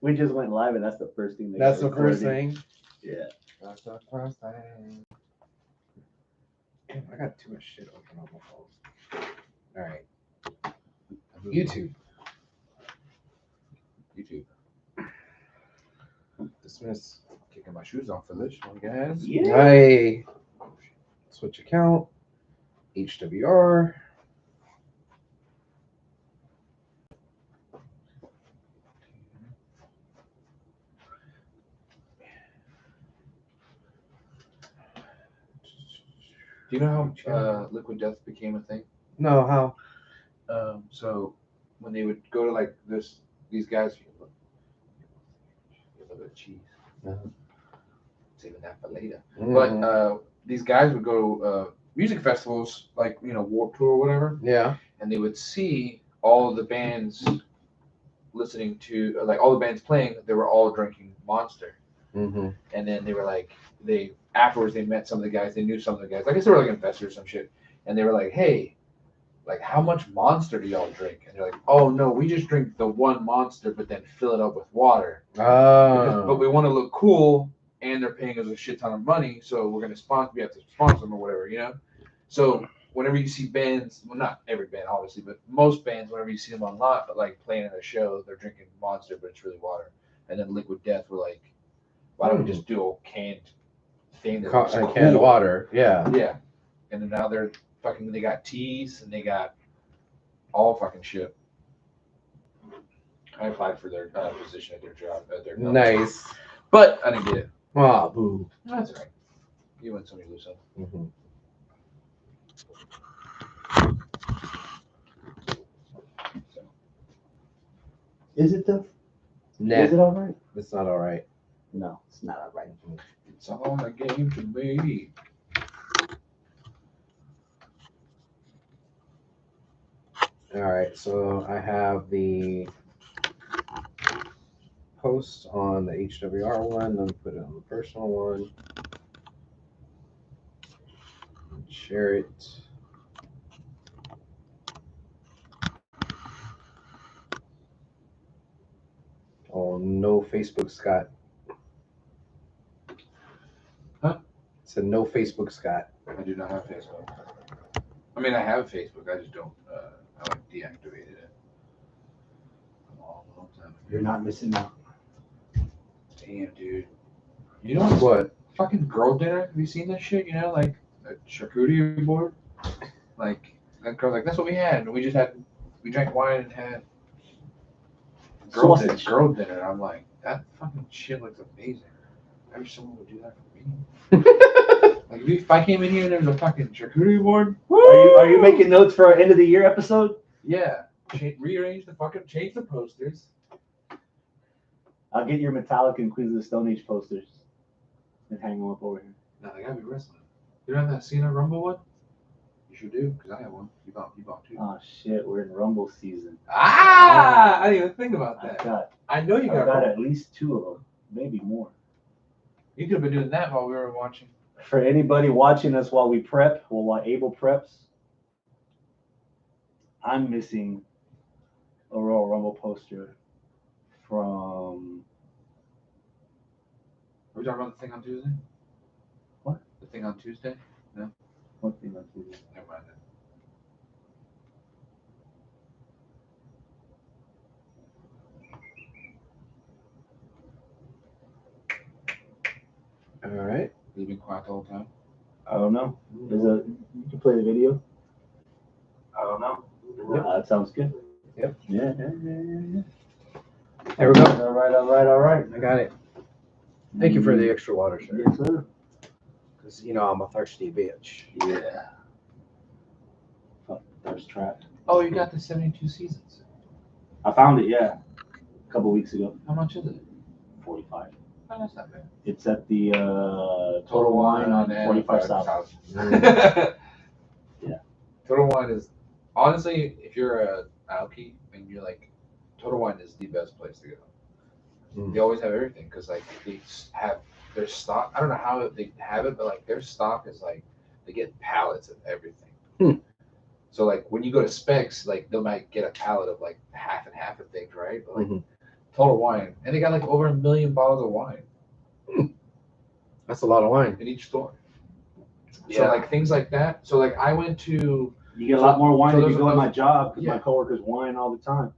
We just went live, and that's the first thing. That's the first thing. Yeah. That's the first thing. Damn, I got too much shit open on my phone. All right. YouTube. Dismiss. Kicking my shoes off for this one, guys. Yeah. Hey. Switch account. HWR. Do you know how Liquid Death became a thing? No, how? So when they would go to like these guys, a little bit of cheese. Saving that for later. But these guys would go music festivals, like Warped Tour or whatever. Yeah. And they would see all of the bands listening to, like all the bands playing. They were all drinking Monster. Mm-hmm. And then they were like, afterwards they met some of the guys. They knew some of the guys. I guess they were like investors or some shit. And they were like, hey, like how much Monster do y'all drink? And they're like, oh no, we just drink the one Monster, but then fill it up with water. But we want to look cool, and they're paying us a shit ton of money, so we're gonna sponsor. We have to sponsor them or whatever, So whenever you see bands, well, not every band obviously, but most bands, whenever you see them online, like playing at a show, they're drinking Monster, but it's really water. And then Liquid Death were like, why don't we just do a canned thing that looks cool? Canned water, yeah. Yeah. And then now they got teas and they got all fucking shit. I applied for their position at their job. At their company. Nice. But I didn't get it. Ah, boo. That's all right. You win some, you lose some. Mm-hmm. Is it though? Nah, Is it all right? it's not all right. No, it's not all right. It's all a game to me. All right, so I have the post on the HWR one. Let me put it on the personal one. Share it. Oh, no Facebook Scott. Huh? It's a no Facebook Scott. I do not have Facebook. I mean, I have Facebook. I just don't. I like deactivated it. A long time ago. You're not missing out. Damn, dude. You know what? Fucking girl dinner. Have you seen that shit? Like a charcuterie board. Like that girl. Like that's what we had. We drank wine and had girl dinner. I'm like, that fucking shit looks amazing. I wish someone would do that for me. Like if I came in here and there was a fucking charcuterie board. Are you making notes for our end of the year episode? Yeah. Rearrange change the posters. I'll get your Metallica and Queens of the Stone Age posters and hang them up over here. No, they gotta be wrestling. You don't have that Cena Rumble one? You should do, because I have one. You bought two. Oh shit, we're in Rumble season. I didn't even think about that. I know you got at least two of them, maybe more. You could have been doing that while we were watching. For anybody watching us while we prep, or while Abel preps, I'm missing a Royal Rumble poster from. Are we talking about the thing on Tuesday? What? The thing on Tuesday? No? What thing on Tuesday? Never mind All right. You've been quiet the whole time? I don't know. You can play the video? I don't know. That sounds good. Yep. Yeah. There we go. All right. I got it. Thank you for the extra water, sir. Yes, sir. Because, I'm a thirsty bitch. Yeah. Fuck, thirst trap. Oh, you got the 72 seasons. I found it, yeah. A couple weeks ago. How much is it? 45. Oh, that's not bad. It's at the Total Wine on 45 South. Yeah. Total Wine is, honestly, if you're a alky and you're like, Total Wine is the best place to go. They always have everything because like they have their stock. I don't know how they have it, but like their stock is like they get pallets of everything. So like when you go to Specs, like they might get a pallet of like half and half of things, right? But like total wine, and they got like over 1 million bottles of wine That's a lot of wine. in each store. Yeah. So like things like that. So like I went to. You get a lot more wine so if those you go are- in my job because yeah. my coworkers whine all the time.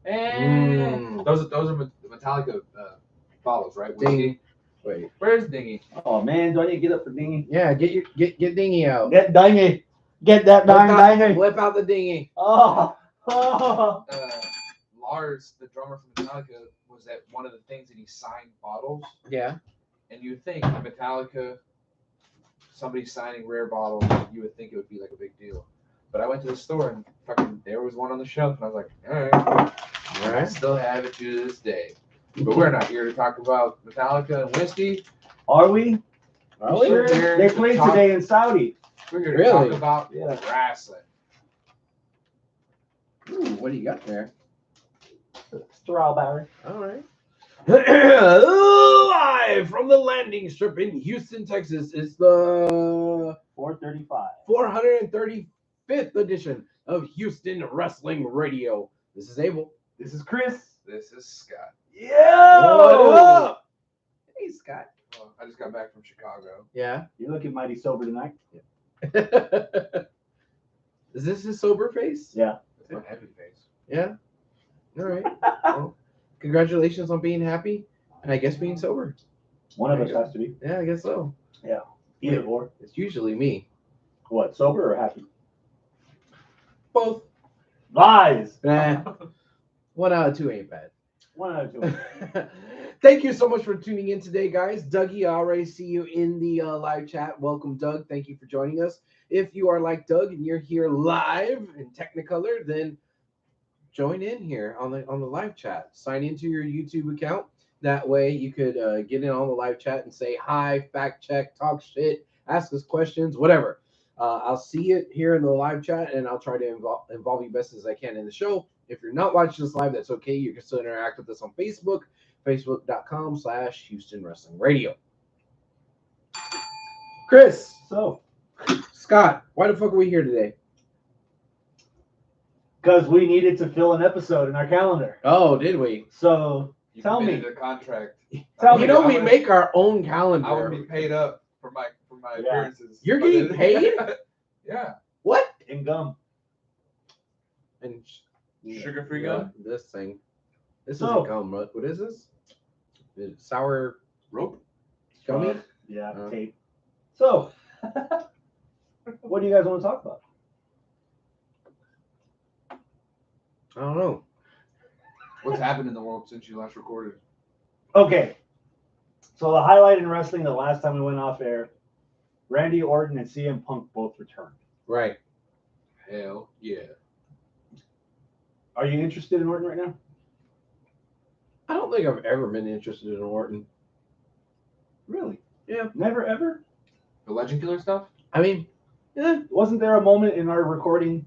Those are Metallica bottles, right? Whiskey. Ding. Wait. Where's Dingy? Oh man, do I need to get up for dinghy? Yeah, get Dingy out. Get dinghy. Get that darn dinghy. Whip out the Dingy. Oh. Lars, the drummer from Metallica, was at one of the things that he signed bottles. Yeah. And you would think Metallica, somebody signing rare bottles, you would think it would be like a big deal. But I went to the store and fucking there was one on the shelf, and I was like, all right. I still have it to this day. But we're not here to talk about Metallica and whiskey. Are we? Are we? Sure. They played today in Saudi. We're here to Really? talk about Yeah. wrestling. Ooh, what do you got there? Strawberry. All right. Live from the landing strip in Houston, Texas, is the 435. 435th edition of Houston Wrestling Radio. This is Abel. This is Chris. This is Scott. What up? Hey, Scott. Well, I just got back from Chicago. Yeah. You're looking mighty sober tonight. Is this his sober face? Yeah. It's my happy face. Yeah. All right. Well, congratulations on being happy and I guess being sober. One of us has to be. Yeah, I guess so. Either or. It's usually me. What, sober or happy? Both. Lies. Eh, 1 out of 2 ain't bad. 1 out of 2. Thank you so much for tuning in today, guys. Dougie, I already see you in the live chat. Welcome, Doug. Thank you for joining us. If you are like Doug and you're here live in Technicolor, then join in here on the live chat. Sign into your YouTube account. That way you could get in on the live chat and say hi, fact check, talk shit, ask us questions, whatever. I'll see it here in the live chat, and I'll try to involve you best as I can in the show. If you're not watching this live, that's okay. You can still interact with us on Facebook, facebook.com/Houston Wrestling Radio. Chris, So, Scott, why the fuck are we here today? because we needed to fill an episode in our calendar. Oh, did we? So, You Tell me. committed a contract. Tell You me. know, we make our own calendar. I would be paid up for my Yeah. appearances. You're getting paid? Yeah. What? in gum. And Sugar-free yeah, gum? This thing. This So- isn't gum. What is this? Is it sour Rope? gummy? Yeah, Oh. tape. So, what do you guys want to talk about? I don't know. What's happened in the world since you last recorded? Okay. So the highlight in wrestling the last time we went off air, Randy Orton and CM Punk both returned. Right. Hell yeah. Are you interested in Orton right now? I don't think I've ever been interested in Orton. Really? Yeah. Never ever? The Legend Killer stuff? I mean, Wasn't there a moment in our recording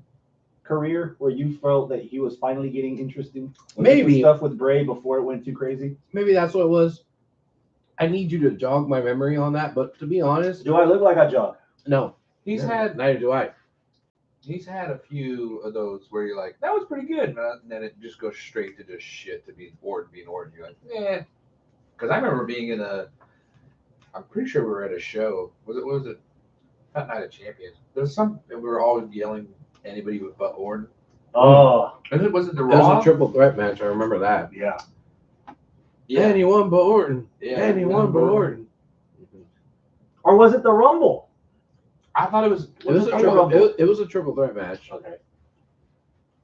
career where you felt that he was finally getting interesting? Was it the Maybe. stuff with Bray before it went too crazy? maybe that's what it was. I need you to jog my memory on that, but to be honest, Do I look like I jog? no. He's Neither do I. He's had a few of those where you're like, that was pretty good, and then it just goes straight to just shit to be Orton being Orton. You're like, eh. Because I remember being in I'm pretty sure we were at a show. Was it not Night of Champions? There's some, and we were always yelling anybody but Orton. Oh, And was it the It was Raw? a triple threat match. I remember that. yeah. Yeah. Anyone but Orton. Yeah. Anyone but Orton. Or was it the Rumble? I thought it was. It was a the triple. Rumble? It was a triple threat match. Okay.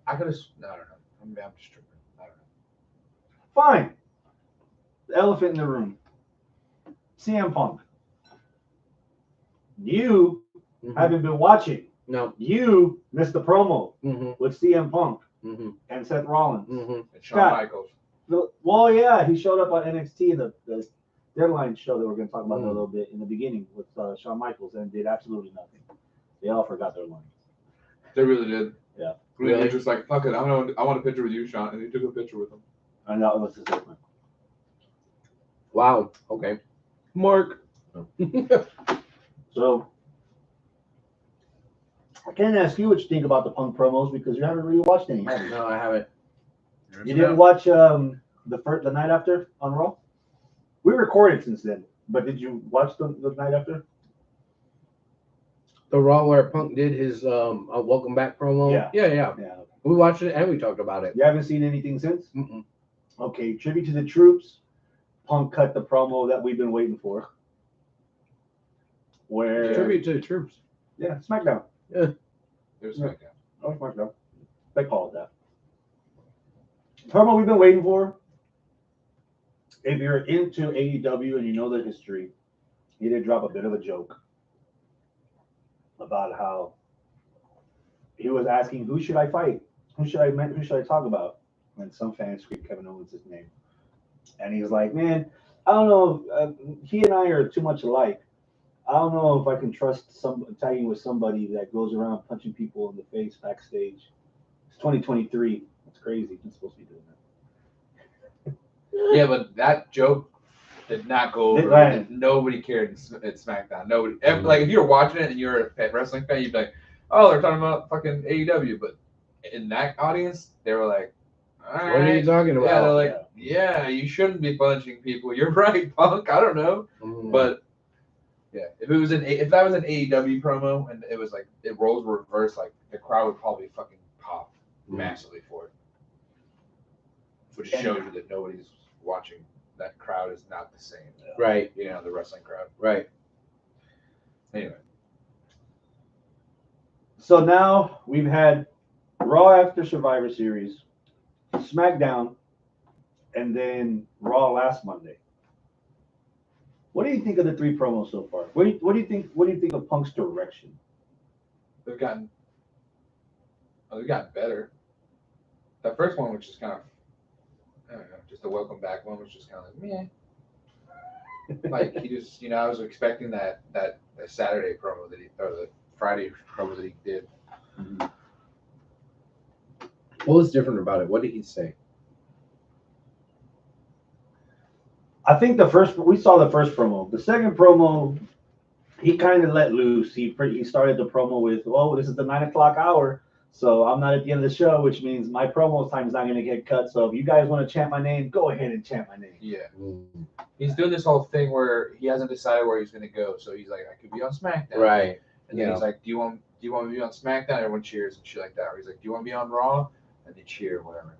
I could have. No, I don't know. Maybe I'm just tripping. I don't know. Fine. The elephant in the room. CM Punk. You Mhm. haven't been watching. No. You missed the promo Mm-hmm. with CM Punk Mm-hmm. and Seth Rollins. Mm-hmm. And Shawn Scott. Michaels. Well, yeah, he showed up on NXT, the deadline show that we're going to talk about in a Mm. little bit in the beginning with Shawn Michaels, and did absolutely nothing. They all forgot their lines. They really did. Yeah. Really? They're just like, fuck it. I want a picture with you, Sean. And he took a picture with him. And that was his segment. Wow. Okay. Mark. So, I can't ask you what you think about the Punk promos because you haven't really watched any, have you? No, I haven't. You didn't watch the night after on Raw? We recorded since then, but did you watch the night after? The Raw where Punk did his welcome back promo. Yeah. Yeah. Yeah. We watched it and we talked about it. You haven't seen anything since? Mm-mm. Okay, tribute to the troops. Punk cut the promo that we've been waiting for. Where Tribute to the troops. Yeah, SmackDown. It was SmackDown. Oh, SmackDown. They call it that. Promo we've been waiting for. If you're into AEW and you know the history, he did drop a bit of a joke about how he was asking, who should I fight? Who should I talk about? And some fans screamed Kevin Owens' name. And he's like, man, I don't know. He and I are too much alike. I don't know if I can trust tagging with somebody that goes around punching people in the face backstage. It's 2023. That's crazy. He's supposed to be doing that. Yeah, but that joke did not go over. Right. Nobody cared at SmackDown. Nobody. Like, if you were watching it and you're a wrestling fan, you'd be like, oh, they're talking about fucking AEW. But in that audience, they were like, all right. What are you talking about? Yeah, they're like, yeah, you shouldn't be punching people. You're right, Punk. I don't know. But yeah, if that was an AEW promo and it was like roles were reversed, like the crowd would probably fucking pop massively for it. Which shows you that nobody's watching. That crowd is not the same. Right. You know, the wrestling crowd. Right. Anyway. So now we've had Raw after Survivor Series, SmackDown, and then Raw last Monday. What do you think of the three promos so far? What do you think of Punk's direction? They've gotten better. That first one, which is kind of, I don't know, just the welcome back one, was just kind of like meh. Like he just, I was expecting that Saturday promo or the Friday promo that he did. Mm-hmm. What was different about it? What did he say? I think we saw the first promo. The second promo, he kind of let loose. He started the promo with, "Oh, this is the 9:00 hour, so I'm not at the end of the show, which means my promo time is not going to get cut. So if you guys want to chant my name, go ahead and chant my name." Yeah, he's doing this whole thing where he hasn't decided where he's going to go. So he's like, "I could be on SmackDown," Right? And then he's like, "Do you want me to be on SmackDown?" Everyone cheers and shit like that. Or he's like, "Do you want to be on Raw?" And they cheer, whatever.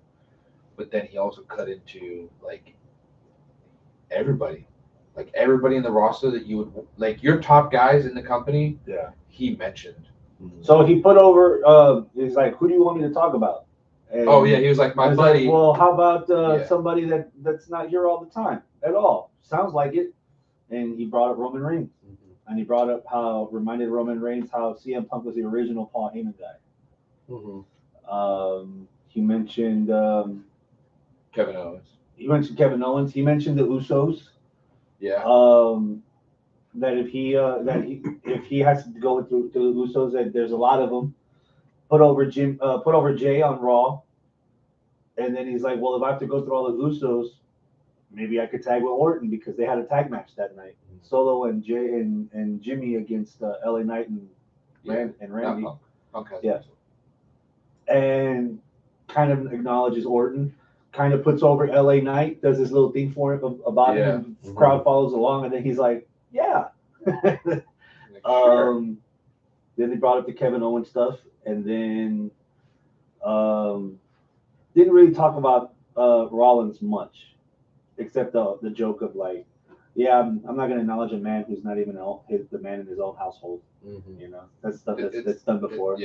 But then he also cut into like everybody in the roster that you would like, your top guys in the company. Yeah, he mentioned. So he put over. He's like, "Who do you want me to talk about?" And he was like, "My buddy." Like, well, how about somebody that's not here all the time at all? Sounds like it. And he brought up Roman Reigns, and he brought up reminded Roman Reigns how CM Punk was the original Paul Heyman guy. He mentioned Kevin Owens. He mentioned Kevin Owens. He mentioned the Usos. Yeah. That if he has to go to the Usos, that there's a lot of them. Put over Jay on Raw, and then he's like, well, if I have to go through all the Usos, maybe I could tag with Orton because they had a tag match that night. Solo and Jay and Jimmy against LA Knight and Randy. Not Punk has yeah. And kind of acknowledges Orton. Kind of puts over LA Knight, does this little thing for him about him, and crowd follows along, and then he's like, yeah. Sure. Then they brought up the Kevin Owens stuff, and then didn't really talk about Rollins much, except the joke of like, yeah, I'm not gonna acknowledge a man who's not even the man in his own household. That's stuff that's done before.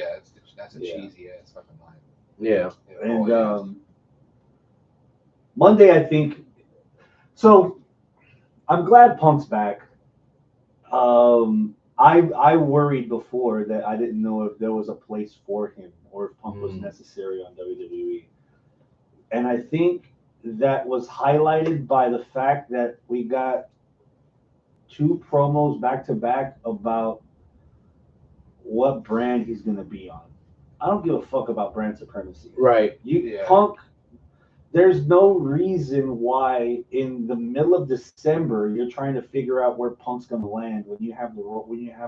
That's a cheesy ass fucking line. Yeah. And Monday, I think. So, I'm glad Punk's back. I worried before that I didn't know if there was a place for him or if Punk was necessary on WWE. And I think that was highlighted by the fact that we got 2 promos back to back about what brand he's going to be on. I don't give a fuck about brand supremacy. Right. Punk, there's no reason why in the middle of December you're trying to figure out where Punk's gonna land when you have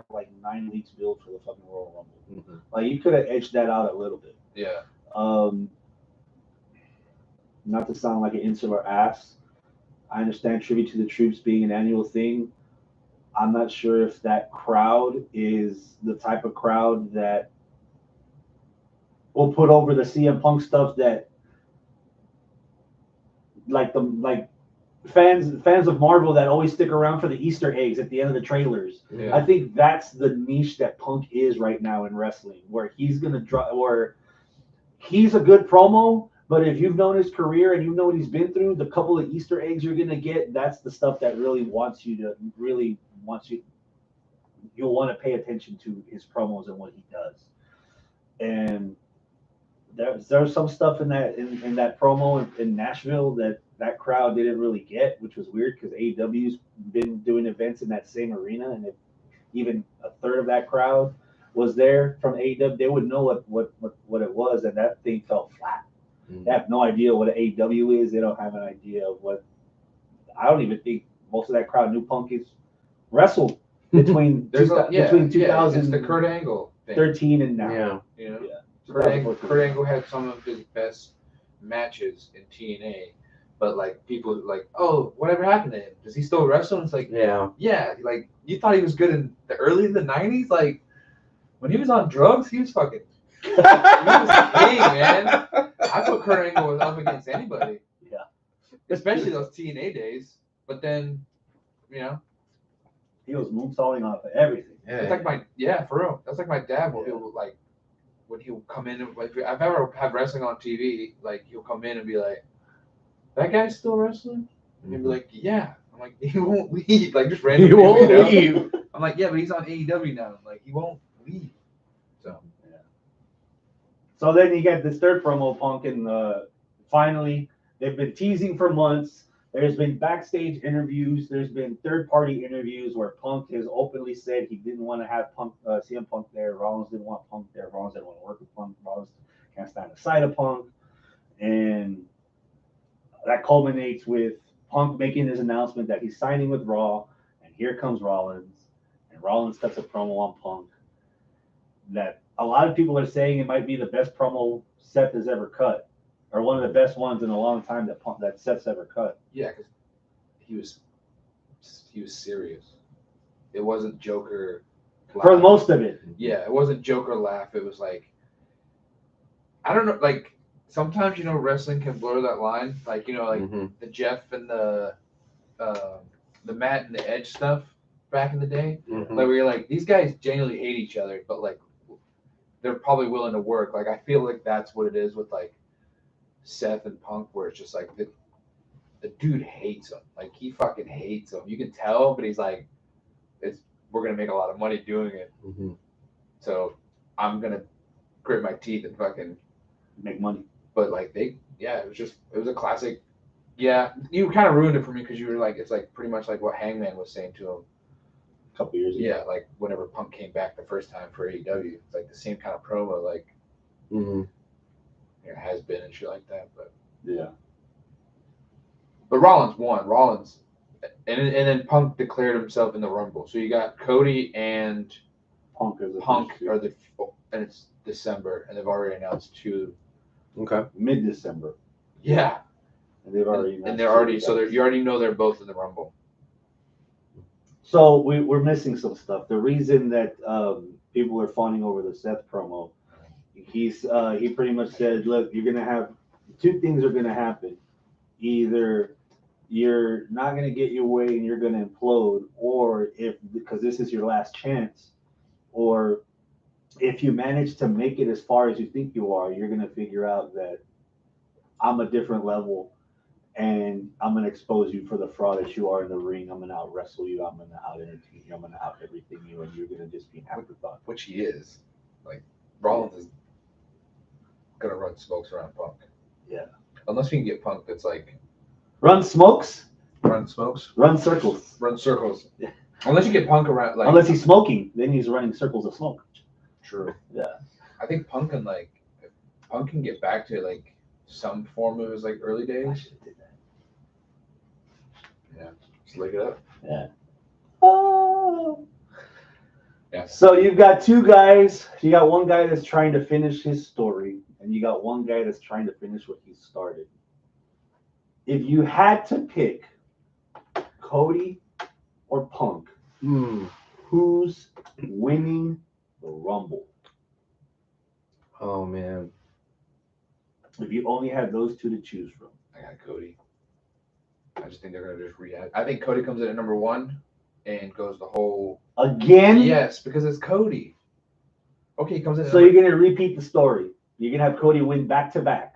like 9 weeks built for the fucking Royal Rumble. Like you could have edged that out a little bit. Yeah. not to sound like an insular ass, I understand Tribute to the Troops being an annual thing. I'm not sure if that crowd is the type of crowd that will put over the CM Punk stuff that like fans of Marvel that always stick around for the Easter eggs at the end of the trailers. Yeah. I think that's the niche that Punk is right now in wrestling, where he's gonna draw, where he's a good promo, but if you've known his career and you know what he's been through, the couple of Easter eggs you're gonna get, that's the stuff that really you'll want to pay attention to his promos and what he does. And there's some stuff in that promo in Nashville that crowd didn't really get, which was weird because AEW's been doing events in that same arena, and if even a third of that crowd was there from AEW, they would know what it was, and that thing fell flat. They have no idea what an AEW is. They don't have an idea of what. I don't even think most of that crowd knew Punk is wrestled between between 2000 it's the Kurt Angle thing. 13 and now. Yeah. You know, Yeah. Kurt Angle had some of his best matches in TNA, but like people like, oh, whatever happened to him? Does he still wrestle? And it's like, yeah, like you thought he was good in the early in the 90s, like when he was on drugs, he was fucking. He was king, man. I put Kurt Angle up against anybody. Yeah. Especially those TNA days. But then, you know. He was moonsaulting off of everything. It's like for real. That's like my dad when he'll like when he'll come in and like if I've ever had wrestling on TV, like he'll come in and be like, that guy's still wrestling? And he'll be like, yeah. I'm like, he won't leave. Like just randomly. He won't leave. I'm like, yeah, but he's on AEW now. I'm like, he won't leave. So yeah. So then you get this third promo, Punk, and finally they've been teasing for months. There's been backstage interviews. There's been third-party interviews where Punk has openly said he didn't want to have Punk, CM Punk there. Rollins didn't want Punk there. Rollins didn't want to work with Punk. Rollins can't stand the sight of Punk. And that culminates with Punk making his announcement that he's signing with Raw. And here comes Rollins. And Rollins cuts a promo on Punk that a lot of people are saying it might be the best promo Seth has ever cut. Or one of the best ones in a long time that Seth's ever cut. yeah, because he was serious. It wasn't Joker. For most of it. Yeah, it wasn't Joker laugh. It was like, I don't know. Like sometimes wrestling can blur that line. Like the Jeff and the Matt and the Edge stuff back in the day. Like where you're like, these guys genuinely hate each other, but like they're probably willing to work. Like I feel like that's what it is with like Seth and Punk, where it's just like the dude hates him. Like he fucking hates him. You can tell, but he's like, we're gonna make a lot of money doing it. So I'm gonna grit my teeth and fucking make money. But like it was a classic. Yeah, you kind of ruined it for me because you were like, it's like pretty much like what Hangman was saying to him a couple years ago. Yeah, like whenever Punk came back the first time for AEW, it's like the same kind of promo, like. Has been and shit like that, but yeah. But Rollins won. And then Punk declared himself in the Rumble. So you got Cody and Punk are and it's December, and they've already announced two. Okay. Mid-December. Yeah. And they've already and they're already you already know they're both in the Rumble. So we're missing some stuff. The reason that people are fawning over the Seth promo. He pretty much said, look, you're going to have two things are going to happen. Either you're not going to get your way and you're going to implode, or because this is your last chance, or if you manage to make it as far as you think you are, you're going to figure out that I'm a different level and I'm going to expose you for the fraud that you are in the ring. I'm going to out wrestle you. I'm going to out entertain you. I'm going to out everything you, and you're going to just be an afterthought. Which he is. Like Rollins is gonna run smokes around Punk. Yeah. Unless we can get Punk that's like run smokes? Run smokes? Run circles. Run circles. Yeah. Unless you get Punk around like unless he's smoking, then he's running circles of smoke. True. Yeah. I think Punk can get back to like some form of his like early days. I should have did that. Yeah. Just look it up. Yeah. Oh. Yeah. So you've got two guys. You got one guy that's trying to finish his story, and you got one guy that's trying to finish what he started. if you had to pick Cody or Punk, who's winning the Rumble? Oh man. If you only had those two to choose from. I got Cody. I just think they're gonna just react. I think Cody comes in at number 1 and goes the whole. Again? Yes, because it's Cody. Okay, he comes in. So you're gonna repeat the story. You're gonna have Cody win back to back.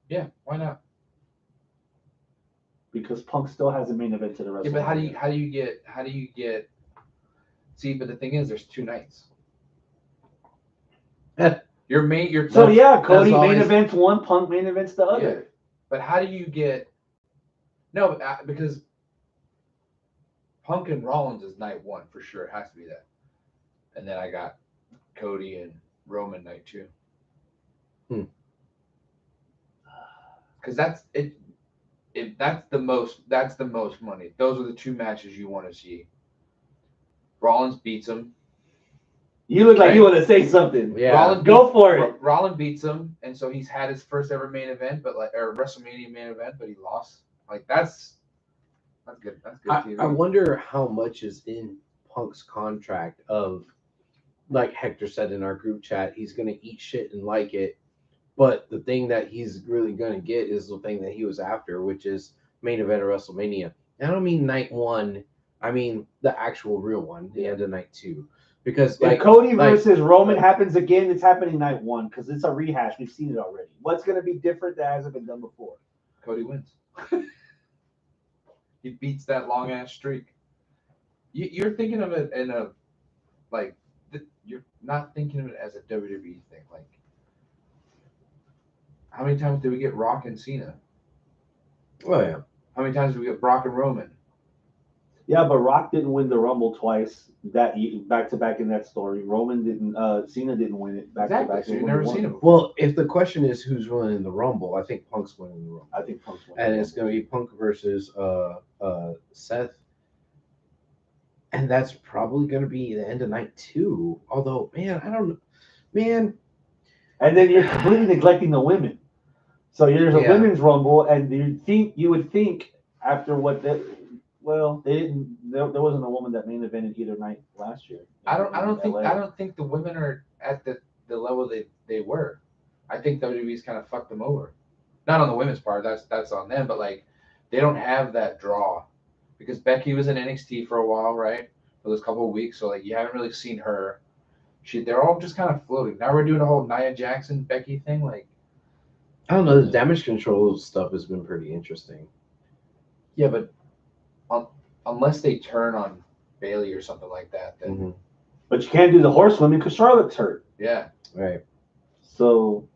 Yeah, why not? Because Punk still has a main event to the rest. Yeah, but how do you get? See, but the thing is, there's 2 nights. Your So yeah, Cody always... main events one, Punk main events the other. Yeah. But how do you get? No, because Punk and Rollins is night 1 for sure. It has to be that. And then I got Cody and Roman night 2. Because that's it. If that's the most money. Those are the 2 matches you want to see. Rollins beats him. You look like you want to say something. Yeah. Go for it. Rollins beats him, and so he's had his first ever main event, or WrestleMania main event, but he lost. Like that's good. That's good TV. I wonder how much is in Punk's contract of, like Hector said in our group chat, he's gonna eat shit and like it. But the thing that he's really gonna get is the thing that he was after, which is main event of WrestleMania. And I don't mean night 1. I mean the actual real one, the end of night 2. Because if Cody versus Roman happens again, it's happening night 1 because it's a rehash. We've seen it already. What's going to be different that hasn't been done before? Cody wins. He beats that long ass streak. You're thinking of it in a you're not thinking of it as a WWE thing. Like, how many times did we get Rock and Cena? Oh yeah. How many times did we get Brock and Roman? Yeah, but Rock didn't win the Rumble twice back to back in that story. Roman didn't. Cena didn't win it back to back. So you've never seen him before. Well, if the question is who's winning the Rumble, I think Punk's winning the Rumble. I think Punk's winning. And it's going to be Punk versus Seth. And that's probably going to be the end of night 2. Although, man, I don't know. Man. And then you're completely neglecting the women. So there's a women's Rumble, and you would think after what they didn't. There wasn't a woman that main evented either night last year. I don't think the women are at the level they were. I think WWE's kind of fucked them over. Not on the women's part. That's on them. But like, they don't have that draw because Becky was in NXT for a while, right? For those couple of weeks. So like, you haven't really seen her. They're all just kind of floating. Now we're doing a whole Nia Jackson Becky thing. Like, I don't know. The damage control stuff has been pretty interesting. Yeah, but unless they turn on Bailey or something like that, then. Mm-hmm. But you can't do the horsewomen because Charlotte's hurt. Yeah. Right. So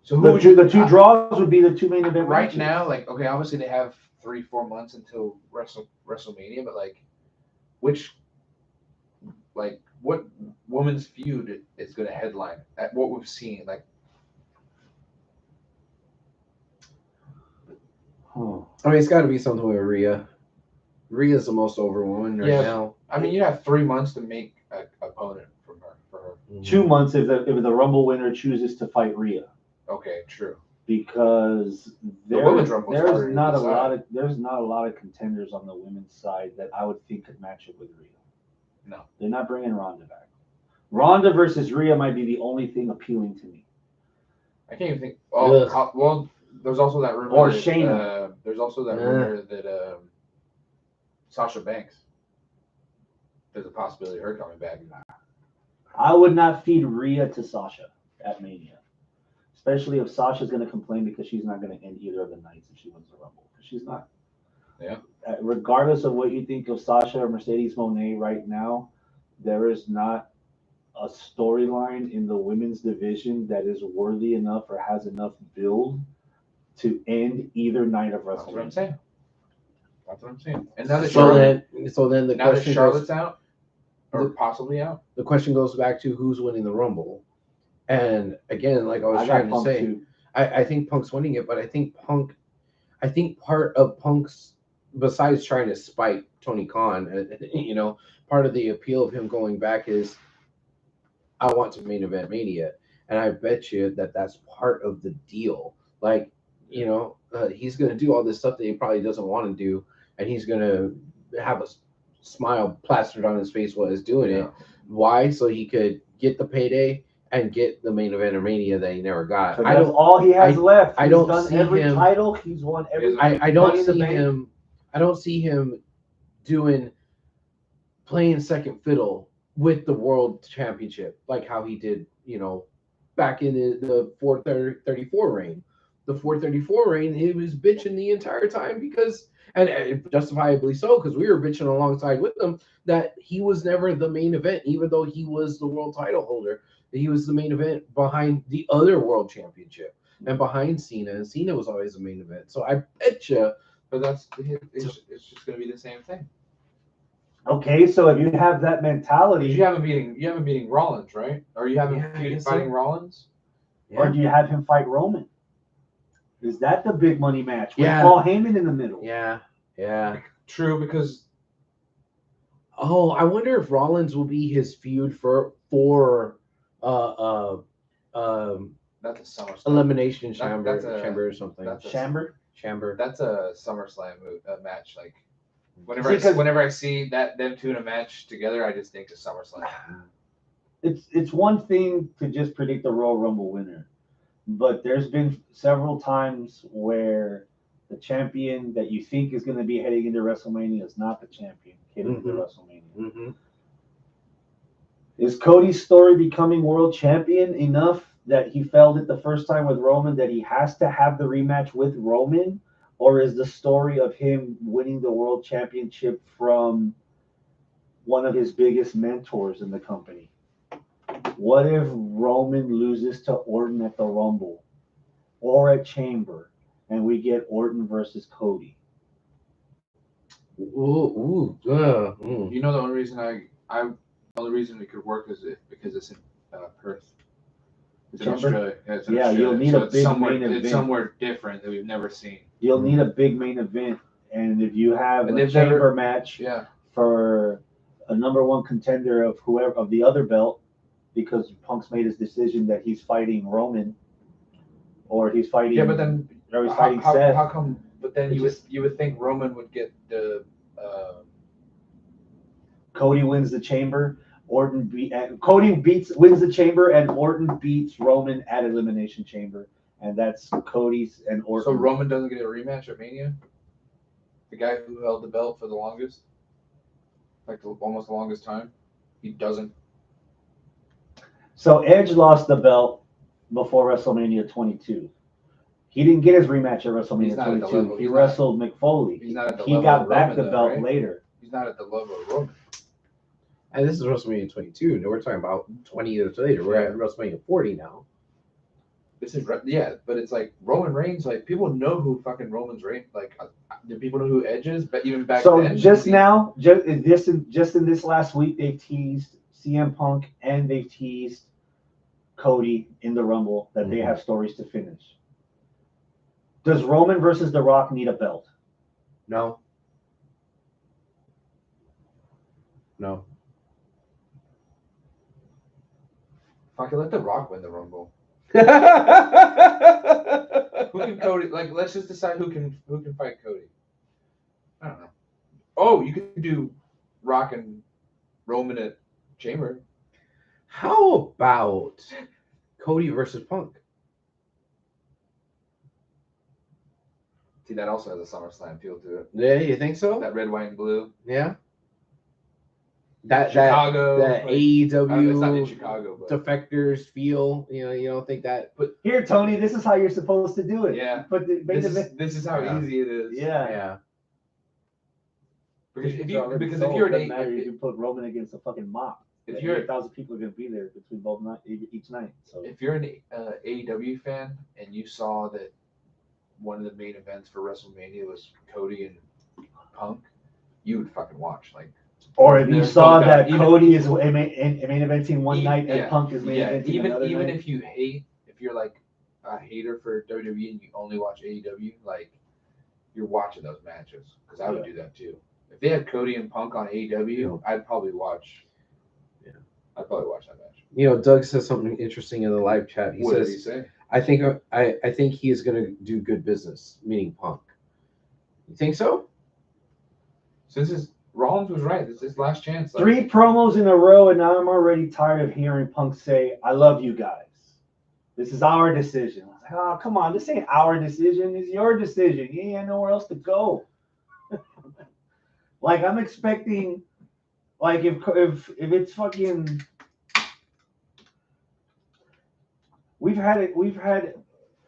who the two draws would be the 2 main event right matches. now. Like, okay, obviously they have 3-4 months until WrestleMania, but like, what women's feud is going to headline at what we've seen? Like, I mean, it's got to be something with Rhea. Rhea's the most over woman right now. I mean, you have 3 months to make an opponent for her. 2 months if the Rumble winner chooses to fight Rhea. Okay, true. Because women's Rumble there's not a lot of contenders on the women's side that I would think could match up with Rhea. No, they're not bringing Ronda back. Ronda versus Rhea might be the only thing appealing to me. I can't even think. Oh, well, there's also that rumor. Or Shayna. There's also that rumor that Sasha Banks. There's a possibility of her coming back. I would not feed Rhea to Sasha at Mania. Especially if Sasha's going to complain because she's not going to end either of the nights if she wins the Rumble. Because she's not. Yeah. Regardless of what you think of Sasha or Mercedes Moné right now, there is not a storyline in the women's division that is worthy enough or has enough build to end either night of WrestleMania. That's what I'm saying. That's what I'm saying. And now that Charlotte's out, or possibly out, the question goes back to who's winning the Rumble. And again, like I was trying to say, I think Punk's winning it, but I think part of Punk's, besides trying to spite Tony Khan, part of the appeal of him going back is, I want to main event Mania. And I bet you that that's part of the deal. Like, You know, he's going to do all this stuff that he probably doesn't want to do, and he's going to have a smile plastered on his face while he's doing it. Why? So he could get the payday and get the main event of Mania that he never got. So that's all he has left. I He's don't done see every him. title. He's won every. I don't see him. I don't see him playing second fiddle with the world championship like how he did, back in the 434 reign. The 434 reign, he was bitching the entire time because, and justifiably so, because we were bitching alongside with him that he was never the main event, even though he was the world title holder. He was the main event behind the other world championship and behind Cena, and Cena was always the main event. So I bet you. But it's just going to be the same thing. Okay, so if you have that mentality, you have him beating Rollins, right? Or you have him fighting Rollins, or do you have him fight Roman? Is that the big money match with Paul Heyman in the middle? Yeah. True, because I wonder if Rollins will be his feud for that's a SummerSlam elimination chamber or something. Chamber. That's a SummerSlam match. Like whenever I see them two in a match together, I just think of SummerSlam. It's one thing to just predict the Royal Rumble winner, but there's been several times where the champion that you think is going to be heading into WrestleMania is not the champion heading into WrestleMania. Mm-hmm. Is Cody's story becoming world champion enough that he failed it the first time with Roman that he has to have the rematch with Roman? Or is the story of him winning the world championship from one of his biggest mentors in the company? What if Roman loses to Orton at the Rumble or at Chamber and we get Orton versus Cody? You know, the only reason the only reason it could work is because it's in Perth. It's in Australia. Yeah, you'll need a big main event. It's somewhere different that we've never seen. You'll need a big main event, and if you have a chamber match for a number one contender of whoever of the other belt, because Punk's made his decision that he's fighting Roman, or he's fighting. Yeah, but then he's fighting Seth. How come? But then you would think Roman would get the. Cody wins the chamber. Cody wins the chamber, and Orton beats Roman at Elimination Chamber, and that's Cody's and Orton. So Roman doesn't get a rematch at Mania. The guy who held the belt for the longest, almost the longest time, he doesn't. So Edge lost the belt before WrestleMania 22. He didn't get his rematch at WrestleMania 22. He wrestled Mick Foley. He's not at the he level got of back Roman, the belt right? later. He's not at the level of Roman. And this is WrestleMania 22. No, we're talking about 20 years later. We're at WrestleMania 40 now. This is but it's like Roman Reigns. Like people know who fucking Roman's Reigns. Like do people know who Edge is? But even back then. So just in this last week, they've teased CM Punk and they've teased Cody in the Rumble that they have stories to finish. Does Roman versus The Rock need a belt? No. Fucking let The Rock win the Rumble. Who can Cody? Like, let's just decide who can fight Cody. I don't know. Oh, you could do Rock and Roman at Chamber. How about Cody versus Punk? See, that also has a SummerSlam feel to it. Yeah, you think so? That red, white, and blue. Yeah. That Chicago, that AEW it's not in Chicago, but defectors feel. You don't think that. But here, Tony, this is how you're supposed to do it. Yeah. But this is how easy it is. Yeah. Because if you're you can put Roman against a fucking mop. If you're 1,000 people are going to be there between both each night. So if you're an AEW fan and you saw that one of the main events for WrestleMania was Cody and Punk, you would fucking watch. Like, or if you saw that Cody is main eventing one night and Punk is main eventing another night. Even if you're like a hater for WWE and you only watch AEW, like you're watching those matches because I would do that too. If they had Cody and Punk on AEW, I'd probably watch. Yeah, I'd probably watch that match. Doug says something interesting in the live chat. He says, I think he is going to do good business, meaning Punk. You think so? Since Rollins was right. It's his last chance. Like, 3 promos in a row, and now I'm already tired of hearing Punk say, "I love you guys. This is our decision." I was like, "Oh, come on, this ain't our decision. It's your decision. You ain't got nowhere else to go." Like, I'm expecting, like, if it's fucking, we've had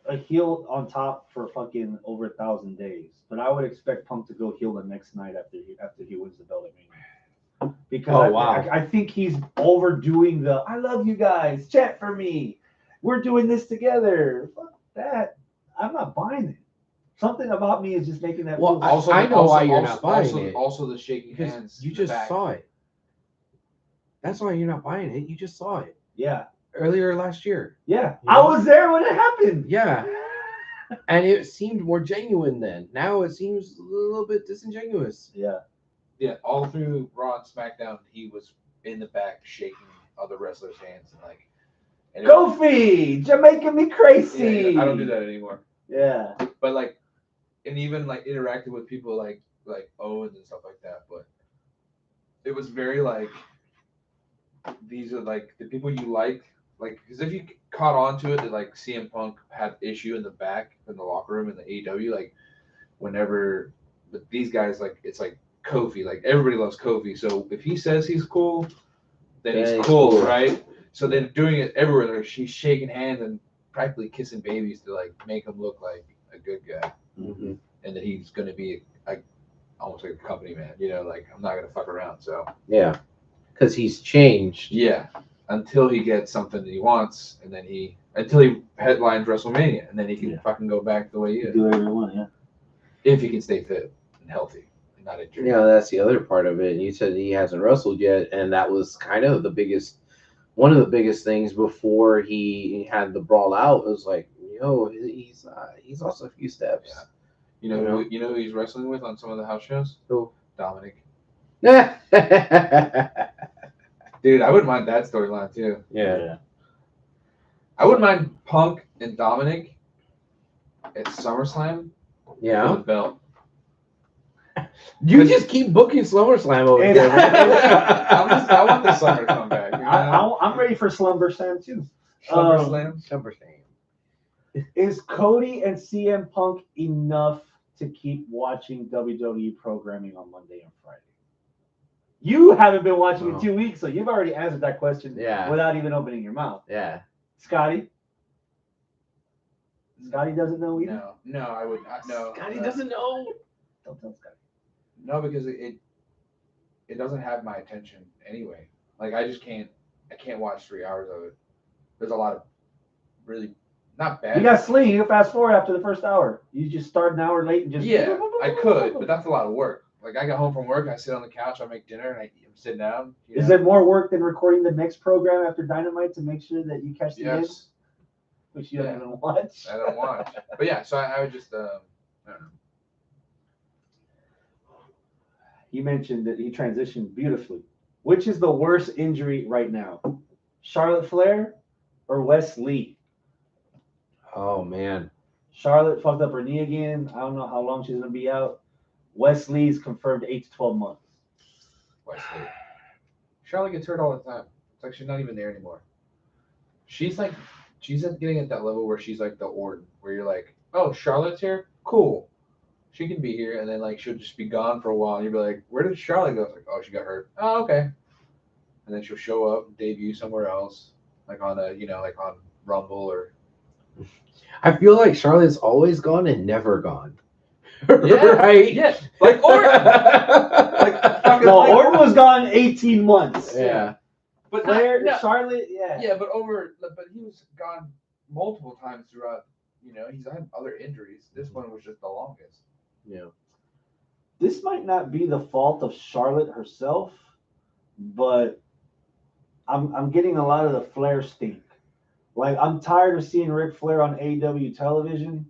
a heel on top for fucking over 1,000 days, but I would expect Punk to go heel the next night after he wins the belt at Mania. Because I think he's overdoing the "I love you guys, chant for me, we're doing this together." Fuck that. I'm not buying it. Something about me is just making that. Well, feel I know why you're not buying it. Also, the shaking Because hands. you in the just back. saw it. That's why you're not buying it. You just saw it yeah. earlier last year. Yeah. You know? I was there when it happened. Yeah. And it seemed more genuine then. Now it seems a little bit disingenuous. Yeah. Yeah, all through Raw and SmackDown, he was in the back shaking other wrestlers' hands and like. And Kofi, you're making me crazy. I don't do that anymore. Yeah. But like, and even like interacted with people like Owens and stuff like that. But it was very like, these are like the people you like, because if you caught on to it that like CM Punk had issue in the back in the locker room in the AEW, like whenever, but these guys, like, it's like Kofi, like everybody loves Kofi. So if he says he's cool, then he's cool, right? So they're doing it everywhere. Like, she's shaking hands and practically kissing babies to like make him look like a good guy, Mm-hmm. and that he's going to be almost like a company man. You know, like, I'm not going to fuck around. So Yeah. Because he's changed. yeah, until he gets something that he wants, and then until he headlines WrestleMania, and then he can fucking go back the way he is. Do whatever you want, yeah. If he can stay fit and healthy and not injured. Yeah, that's the other part of it. You said he hasn't wrestled yet, and that was kind of one of the biggest things before he had the brawl out. It was like, he's also a few steps. Yeah. You know who he's wrestling with on some of the house shows? Who? Dominic. Yeah. Dude, I wouldn't mind that storyline too. Yeah. I wouldn't mind Punk and Dominic at SummerSlam for Yeah. the belt. You just keep booking SummerSlam over Hey, there. I want the Summer to come back. You know? I'm ready for SlumberSlam too. SummerSlam. SummerSlam. Is Cody and CM Punk enough to keep watching WWE programming on Monday and Friday? You haven't been watching in 2 weeks, so you've already answered that question without even opening your mouth. Yeah. Scotty? Scotty doesn't know either? No, I would not. No. Scotty doesn't know. Don't tell Scotty. No, because it doesn't have my attention anyway. Like, I can't watch 3 hours of it. There's a lot of really not bad. You got Sling. You can fast forward after the first hour. You just start an hour late and just. Yeah, I could, but that's a lot of work. Like, I get home from work, I sit on the couch, I make dinner, and I'm sitting down. Is it more work than recording the next program after Dynamite to make sure that you catch the end? Which you don't even watch. I don't watch. But yeah, so I would just, I don't know. He mentioned that he transitioned beautifully. Which is the worst injury right now? Charlotte Flair or Wes Lee? Oh, man. Charlotte fucked up her knee again. I don't know how long she's going to be out. Wes Lee's confirmed 8 to 12 months. Wesley. Charlotte gets hurt all the time. It's like she's not even there anymore. She's getting at that level where she's like the Orton, where you're like, oh, Charlotte's here? Cool. She can be here, and then like she'll just be gone for a while, and you'll be like, where did Charlotte go? It's like, oh, she got hurt. Oh, okay. And then she'll show up and debut somewhere else, like on like on Rumble or. I feel like Charlotte's always gone and never gone. Yeah, right? Yeah, like Orton. Orton was gone 18 months. Yeah. But Flair, Charlotte, yeah. Yeah, but he was gone multiple times throughout. He's had other injuries. This one was just the longest. Yeah. This might not be the fault of Charlotte herself, but I'm getting a lot of the Flair stink. Like, I'm tired of seeing Ric Flair on AEW television,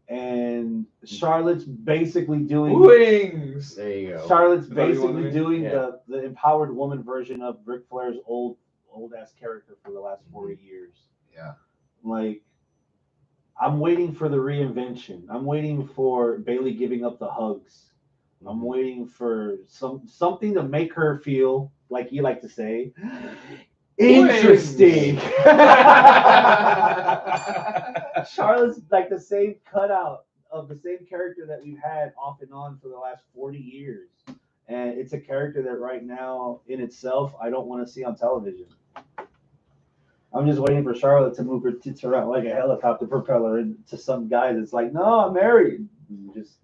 and Charlotte's basically doing wings. There you go. Charlotte's basically doing Yeah. the empowered woman version of Ric Flair's old ass character for the last 40 years. Yeah. Like, I'm waiting for the reinvention. I'm waiting for Bailey giving up the hugs. I'm waiting for something to make her feel, like you like to say, interesting. Charlotte's like the same cutout of the same character that we've had off and on for the last 40 years. And it's a character that right now in itself I don't want to see on television. I'm just waiting for Charlotte to move her tits around like a helicopter propeller into some guy that's like, no, I'm married. Just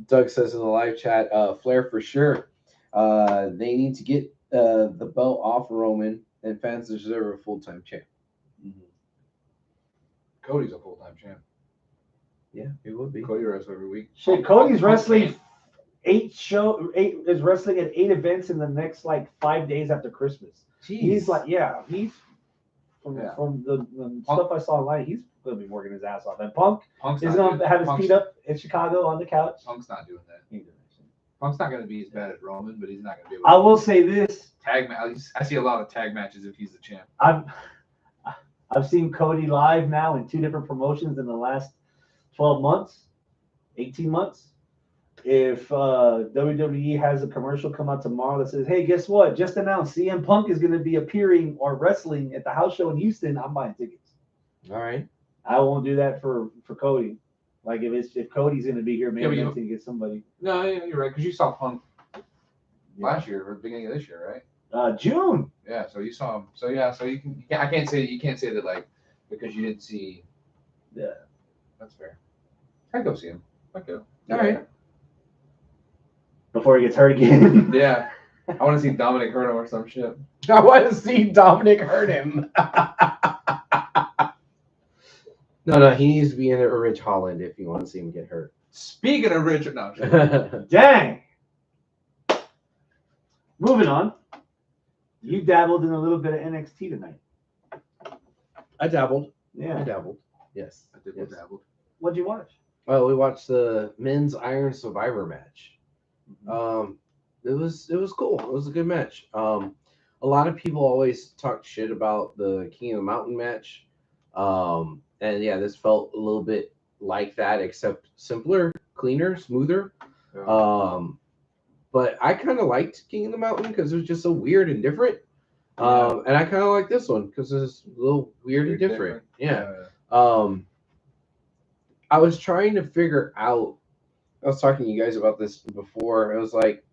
Doug says in the live chat, Flair for sure. They need to get the belt off Roman, and fans deserve a full-time champ. Cody's a full-time champ. Yeah, he would be. Cody wrestles every week. shit. Cody's wrestling is wrestling at 8 events in the next like 5 days after Christmas. Jeez. He's like, he's from the stuff I saw online, he's gonna be working his ass off. And Punk's is not gonna have his feet up in Chicago on the couch. Punk's not doing that. Punk's not gonna be as bad as Roman, but he's not gonna be able I will say this: tag match. I see a lot of tag matches if he's the champ. I've seen Cody live now in 2 different promotions in the last 12 months, 18 months. If WWE has a commercial come out tomorrow that says, hey, guess what? Just announced CM Punk is going to be appearing or wrestling at the house show in Houston, I'm buying tickets. All right. I won't do that for Cody. Like if Cody's going to be here, maybe I can get somebody. No, you're right, because you saw Punk last year or beginning of this year, right? June. Yeah, so you saw him. So yeah, so you can't say that like because you didn't see. Yeah, that's fair. I'd go see him. I'd go. All right. Before he gets hurt again. Yeah. I want to see Dominic hurt him or some shit. I want to see Dominic hurt him. No, he needs to be in a Rich Holland if you want to see him get hurt. Speaking of Richard, no. Dang. Moving on. You dabbled in a little bit of NXT tonight. I dabbled. Yeah. I dabbled. Yes. I did dabbled. What'd you watch? Well, we watched the men's Iron Survivor match. It was cool. It was a good match. A lot of people always talk shit about the King of the Mountain match. And yeah, this felt a little bit like that, except simpler, cleaner, smoother. Yeah. But I kind of liked King of the Mountain because it was just so weird and different. And I kind of like this one because it's a little weird and different. Yeah. I was trying to figure out. I was talking to you guys about this before. It was like,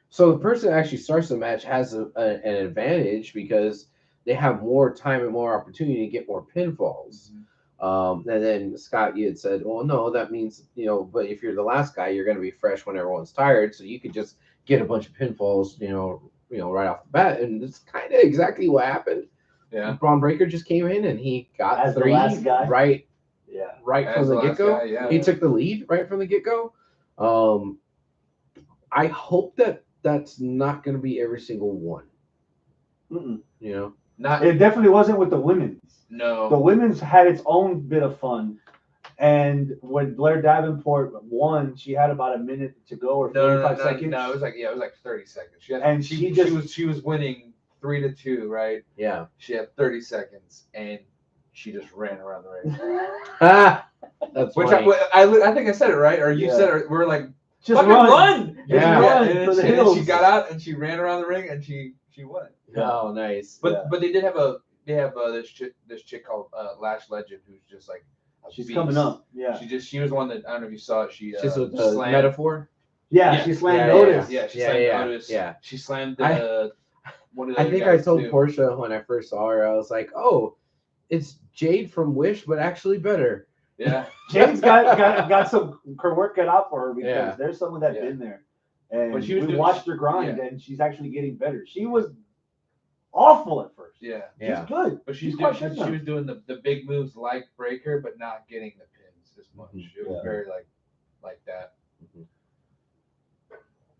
so the person that actually starts the match has an advantage because they have more time and more opportunity to get more pinfalls. And then Scott, you had said, well, no, that means, but if you're the last guy, you're going to be fresh when everyone's tired. So you could just get a bunch of pinfalls, right off the bat. And it's kind of exactly what happened. Yeah. Braun Breaker just came in and he got As the 3 last guy? right As from the get-go. Yeah. He took the lead right from the get-go. I hope that that's not going to be every single one. Not. It definitely wasn't with the women's. No. The women's had its own bit of fun. And when Blair Davenport won, she had about a minute to go or 45 seconds. No, it was like 30 seconds. She was winning 3-2, right? Yeah. She had 30 seconds and she just ran around the ring. That's Which funny. I think I said it right, or you said it. We're like, just fucking run. Yeah. Run and for the then hills. she got out and she ran around the ring and she won. Oh, nice. But they did have this chick called Lash Legend who's just like She's beast. coming up. Yeah. She was one that I don't know if you saw it. She Just with slammed. the metaphor. Yeah, she slammed Otis. Yeah, she slammed Otis. Yeah. She slammed one of the I other think I guys, told too. Portia when I first saw her, I was like, oh, it's Jade from Wish, but actually better. Yeah. Jade's got some her work cut out for her because Yeah. there's someone that's been there. And But she was we watched her grind, yeah. and she's actually getting better. She was awful at first. Yeah. She's good. But She's she quite good now. was doing the big moves like Breaker, but not getting the pins as much. It was very like that.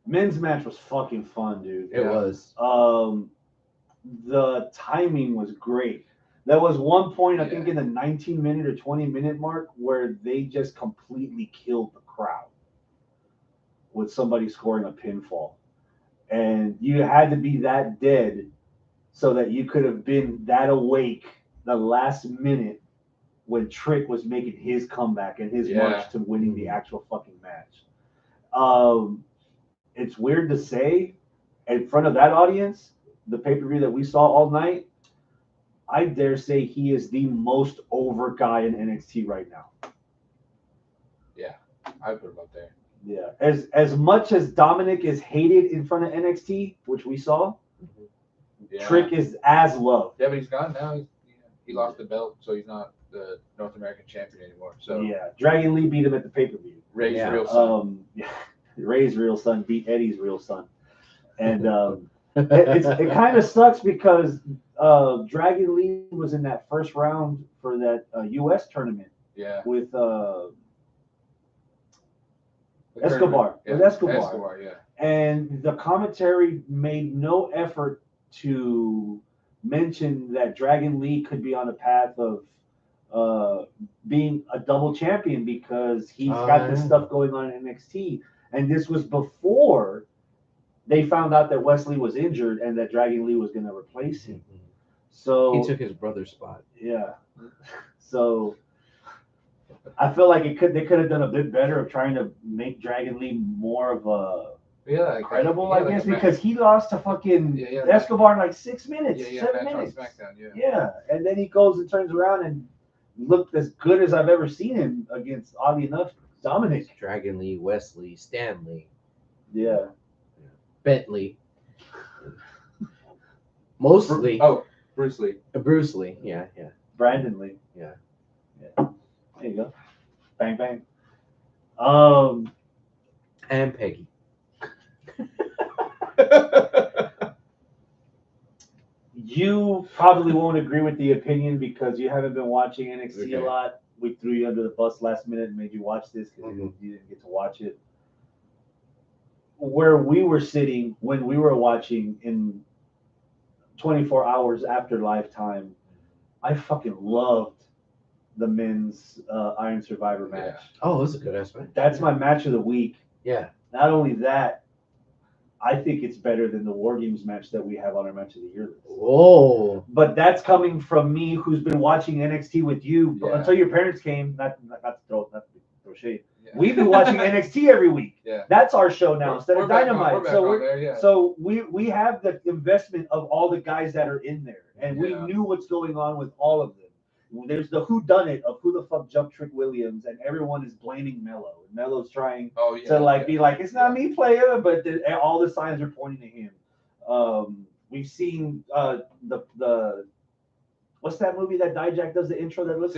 Men's match was fucking fun, dude. It was. The timing was great. There was one point, I Yeah. think, in the 19-minute or 20-minute mark where they just completely killed the crowd with somebody scoring a pinfall. And you had to be that dead so that you could have been that awake the last minute when Trick was making his comeback and his march to winning the actual fucking match. It's weird to say in front of that audience, the pay-per-view that we saw all night, I dare say he is the most over guy in NXT right now. Yeah, I put him up there. Yeah, as much as Dominic is hated in front of NXT, which we saw, Trick is as loved. Yeah, but he's gone now. He lost the belt, so he's not the North American champion anymore. So yeah, Dragon Lee beat him at the pay-per-view. Ray's real son. Ray's real son beat Eddie's real son, and it kind of sucks because Dragon Lee was in that first round for that U.S. tournament. Yeah. With Escobar. Yeah. With Escobar. Escobar, yeah. And the commentary made no effort to mention that Dragon Lee could be on the path of being a double champion because he's got this stuff going on in NXT. And this was before they found out that Wesley was injured and that Dragon Lee was going to replace him. So he took his brother's spot. Yeah. So I feel like they could have done a bit better of trying to make Dragon Lee more of a credible, I guess, because he lost to fucking Escobar in like 6 minutes, 7 minutes. Yeah, and then he goes and turns around and looked as good as I've ever seen him against, oddly enough, Dominic. Dragon Lee, Wesley, Stanley. Yeah. Bentley. Mostly. Bruce Lee. Bruce Lee, yeah. Brandon Lee. Yeah. There you go. Bang, bang. And Peggy. You probably won't agree with the opinion because you haven't been watching NXT a lot. We threw you under the bus last minute and made you watch this because you didn't get to watch it. Where we were sitting when we were watching in 24 hours after Lifetime, I fucking loved the men's Iron Survivor match. Oh, that's a good aspect. That's my match of the week. Yeah. Not only that, I think it's better than the War Games match that we have on our match of the year list. Whoa. But that's coming from me, who's been watching NXT with you until your parents came. Not to throw shade. Yeah. We've been watching NXT every week. Yeah. That's our show now instead of Dynamite. So we have the investment of all the guys that are in there, and we knew what's going on with all of them. There's the whodunit of who the fuck jumped Trick Williams, and everyone is blaming Mello. And Mello's trying to be like, it's not me, player, but all the signs are pointing to him. We've seen the what's that movie that Dijak does the intro that looks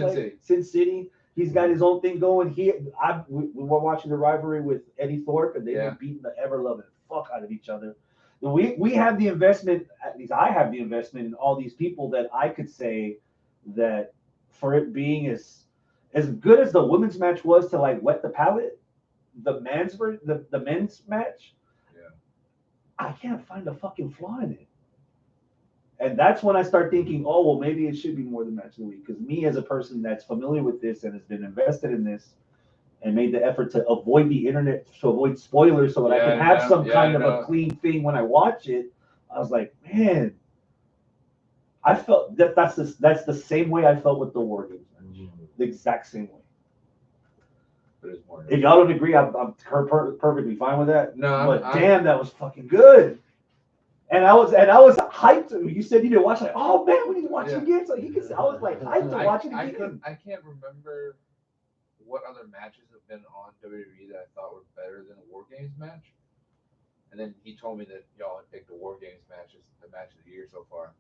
Sin City. He's got his own thing going. We were watching the rivalry with Eddie Thorpe, and they've been beating the ever-loving fuck out of each other. We have the investment, at least I have the investment in all these people that I could say that for it being as good as the women's match was to like wet the palate, the men's match, I can't find a fucking flaw in it. And that's when I start thinking, oh, well, maybe it should be more than match of the week. Because me as a person that's familiar with this and has been invested in this and made the effort to avoid the internet, to avoid spoilers so that I can have some kind of a clean thing when I watch it, I was like, man, I felt that's the same way I felt with the War Games match. The exact same way. If y'all don't agree, I'm perfectly fine with that. No, damn, that was fucking good. And I was hyped. You said you didn't watch it. Like, oh man, we need to watch it again. So you can. I was like hyped to watch it again. I can't remember what other matches have been on WWE that I thought were better than a War Games match. And then he told me that y'all had picked the War Games match as the match of the year so far.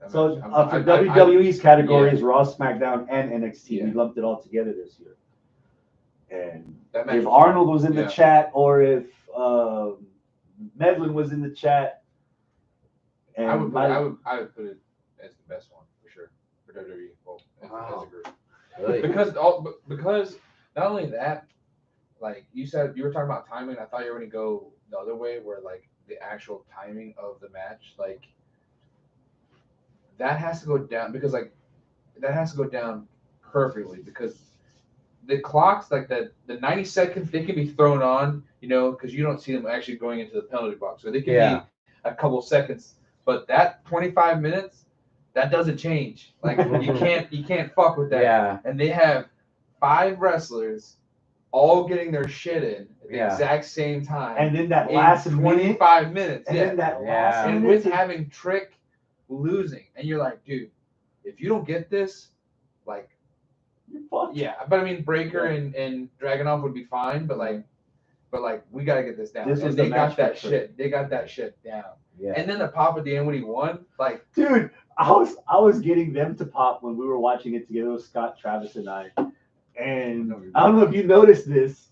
So for WWE's category is Raw, SmackDown, and NXT. We lumped it all together this year. And if Arnold was in the chat, or if Medlin was in the chat, and I would put it as the best one for sure for WWE as a group. Really? Because not only that, like you said, you were talking about timing. I thought you were going to go the other way, where like the actual timing of the match, like. That has to go down perfectly because the clocks, like the 90 seconds, they can be thrown on, because you don't see them actually going into the penalty box. So they can be a couple seconds. But that 25 minutes, That doesn't change. Like you can't fuck with that. Yeah. And they have 5 wrestlers all getting their shit in at the Yeah. exact same time. And then that in last minute, 25 minutes. and Yeah. then that Yeah. last And minute, with having Trick losing, and you're like, dude, if you don't get this, like, you're fucked. yeah. But I mean, Breaker and Dragunov would be fine, but like, we gotta get this down. This was and the they match got that for shit. They got that shit down. Yeah. And then the pop at the end when he won, like, Dude, I was getting them to pop when we were watching it together with Scott, Travis, and I. And I don't know if you noticed this.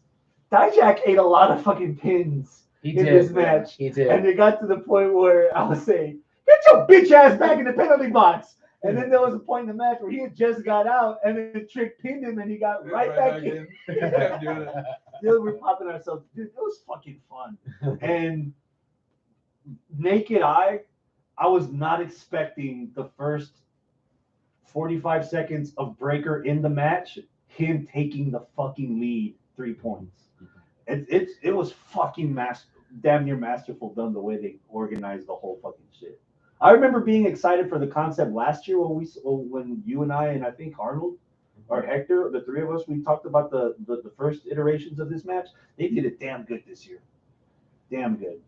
Dijak ate a lot of fucking pins He in did. this match. He did. And it got to the point where I was saying, get your bitch ass back in the penalty box. And then there was a point in the match where he had just got out and then Trick pinned him and he got right back in. He kept doing it. Dude, we're popping ourselves. Dude, it was fucking fun. And naked eye, I was not expecting the first 45 seconds of Breaker in the match, him taking the fucking lead 3 points. It was fucking damn near masterful done the way they organized the whole fucking shit. I remember being excited for the concept last year when you and I think Arnold or Hector, the three of us, we talked about the first iterations of this match. They did it damn good this year. Damn good.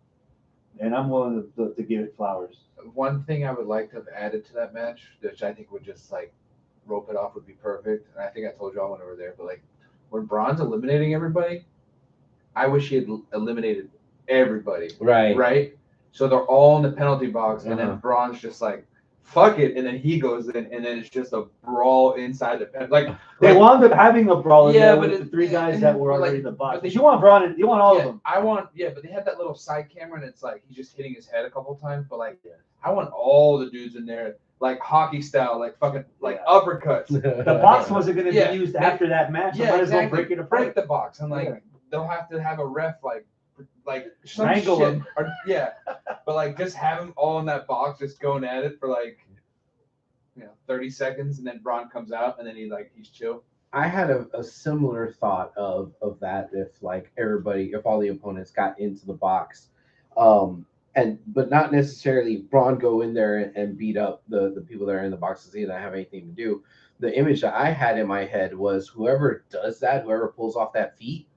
And I'm willing to give it flowers. One thing I would like to have added to that match, which I think would just like rope it off, would be perfect. And I think I told y'all when we were there, but like when Braun's eliminating everybody, I wish he had eliminated everybody. Right. Right? So they're all in the penalty box, and Uh-huh. then Braun's just like, fuck it, and then he goes in, and then it's just a brawl inside the pen. Like They wound up having a brawl in Yeah, there but with the it- 3 guys that were but already like- in the box. but they- But you want Braun, you want all yeah, of them. but they had that little side camera, and it's like he's just hitting his head a couple times. But like, I want all the dudes in there, like hockey style, like fucking like uppercuts. The box wasn't going to Yeah, be used they- after that match. So Yeah, might as well exactly. break it apart. Break the box, and like Yeah. they'll have to have a ref like some Strangle shit, him. or yeah, but like just have them all in that box, just going at it for like 30 seconds, and then Braun comes out, and then he's chill. I had a similar thought of that if like if all the opponents got into the box, but not necessarily Braun go in there and beat up the people that are in the boxes. He didn't have anything to do. The image that I had in my head was whoever does that, whoever pulls off that feat,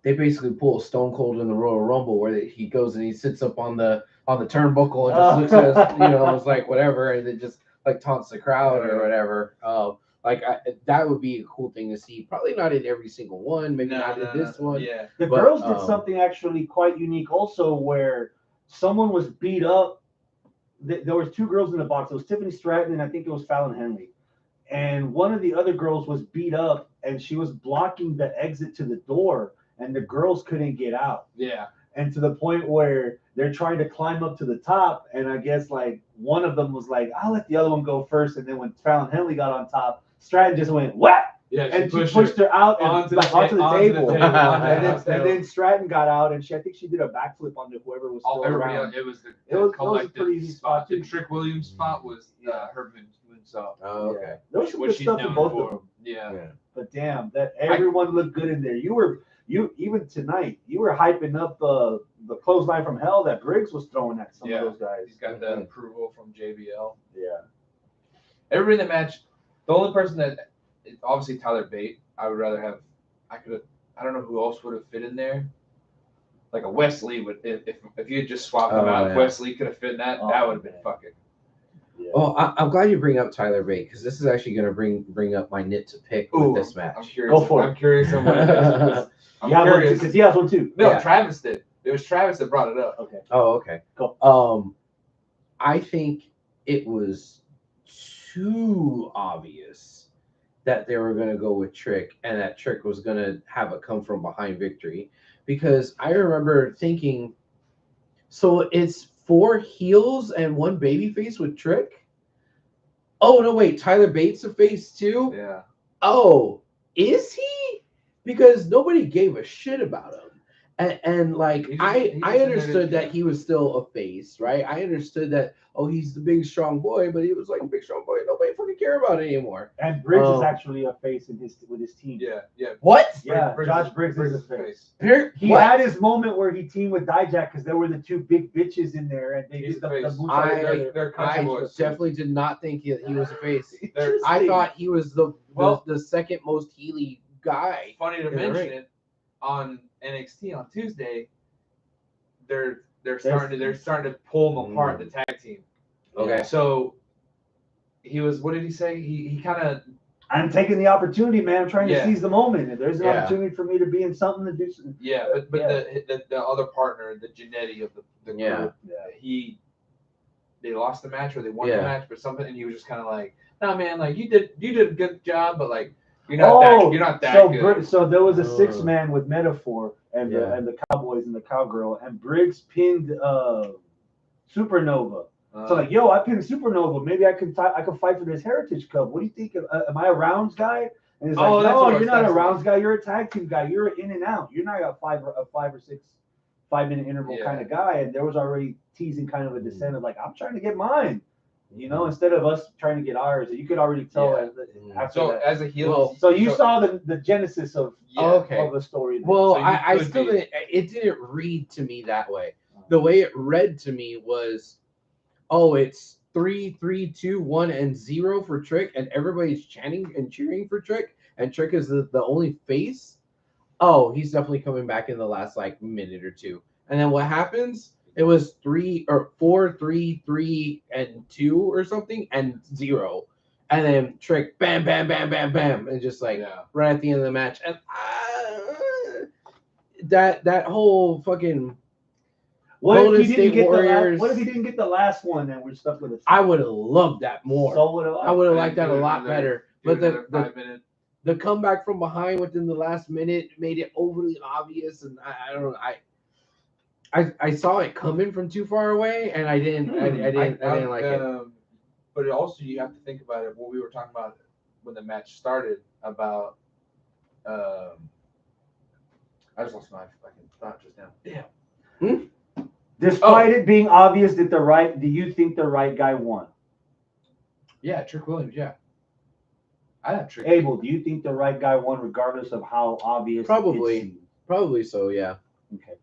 they basically pull a Stone Cold in the Royal Rumble where he goes and he sits up on the turnbuckle and just looks at us, it's like whatever, and it just like taunts the crowd or whatever. That would be a cool thing to see. Probably not in every single one, maybe not in this one. Yeah, The But, girls did something actually quite unique also where someone was beat up. There was 2 girls in the box. It was Tiffany Stratton and I think it was Fallon Henley. And one of the other girls was beat up and she was blocking the exit to the door and the girls couldn't get out. yeah. And to the point where they're trying to climb up to the top. And I guess like one of them was like, I'll let the other one go first. And then when Fallon Henley got on top, Stratton just went, whap! Yeah, And she pushed her out and onto the table. And then Stratton got out, and I think she did a backflip onto whoever was still everybody around. else, it was It was a collective pretty easy spot. spot, The too. Trick Williams spot was Yeah. her moonsault. Oh, okay. There was some What good she's stuff in known both for. of them. Yeah. But damn, that everyone looked good in there. You even tonight, you were hyping up the clothesline from hell that Briggs was throwing at some Yeah. of those guys. He's got that approval from JBL. Yeah. Everybody in the match, the only person that obviously Tyler Bate, I would rather have. I don't know who else would have fit in there. Like a Wesley would, if you had just swapped them out, yeah. Wesley could have fit in that. That would have been fucking. Yeah. Oh, I'm glad you bring up Tyler Bate because this is actually going to bring up my nit to pick with this match. I'm curious. Go for it. I'm curious on what it is. I'm You have one curious. because he has one too. No, Yeah. Travis did. It was Travis that brought it up. Okay. Oh, okay. Go. I think it was too obvious that they were going to go with Trick and that Trick was going to have a come from behind victory because I remember thinking, so it's 4 heels and 1 baby face with Trick? Oh, no, wait, Tyler Bates a face too? Yeah. Oh, is he? Because nobody gave a shit about him. And like He's I just in there understood to- that he was still a face, right? I understood that he's the big strong boy, but he was like a big strong boy. Nobody fucking care about it anymore. And Briggs is actually a face in with his team. Yeah. What? Yeah, Josh Briggs is a face. He What? had his moment where he teamed with Dijak because there were the two big bitches in there, and they He's did the a face. moonsault. They're country I boys. definitely did not think he was a face. They're- I thought he was the Well- second most healy guy. Funny to in the mention ring. it, on NXT on Tuesday, they're starting to pull them apart, the tag team. Okay. So he was, what did he say? He kind of, I'm taking the opportunity, man. I'm trying to Yeah. seize the moment. If there's an Yeah. opportunity for me to be in something to do something. yeah, but Yeah. the other partner, the Genetti of the group, Yeah. they lost the match or they won Yeah. the match, but something, and he was just kind of like, nah, man, like you did a good job, but like you're not that good. So there was a Uh. 6-man with Metaphor and Yeah. the Cowboys and the Cowgirl, and Briggs pinned Supernova. So like, yo, I pinned Supernova. Maybe I could fight for this Heritage Cup. What do you think? Am I a rounds guy? And he's like, Oh, that's no, what you're not a that's rounds guy. You're a tag team guy. You're an in and out. You're not a 5 or 6 5-minute interval Yeah. kind of guy. And there was already teasing kind of a descent of like, I'm trying to get mine. You know, instead of us trying to get ours. You could already tell Yeah. after So that. as a heel, Well, So you saw the genesis of Okay. of the story. Well, So you I could still be- didn't. It didn't read to me that way. The way it read to me was, it's 3, 3, 2, 1, and 0 for Trick, and everybody's chanting and cheering for Trick, and Trick is the only face. Oh, he's definitely coming back in the last like minute or two. And then what happens? It was 3 or 4, 3, 3, and 2 or something, and 0. And then Trick, bam, bam, bam, bam, bam, and just like yeah. right at the end of the match. And that whole fucking What Golden if he didn't State get Warriors. what if he didn't get the last one and we're stuck with it? I would have loved that more. So would have I would have I liked that a do lot another- better. Do But another the 5 minute. the comeback from behind within the last minute made it overly obvious, and I don't know. I saw it coming from too far away, and I didn't like it. But also you have to think about it. What we were talking about when the match started about. I just lost my fucking thought just now. Damn. Despite it being obvious that do you think the right guy won? Yeah, Trick Williams. Yeah. I have Trick. Abel, do you think the right guy won regardless of how obvious Probably. it seemed? Probably so, yeah. Okay.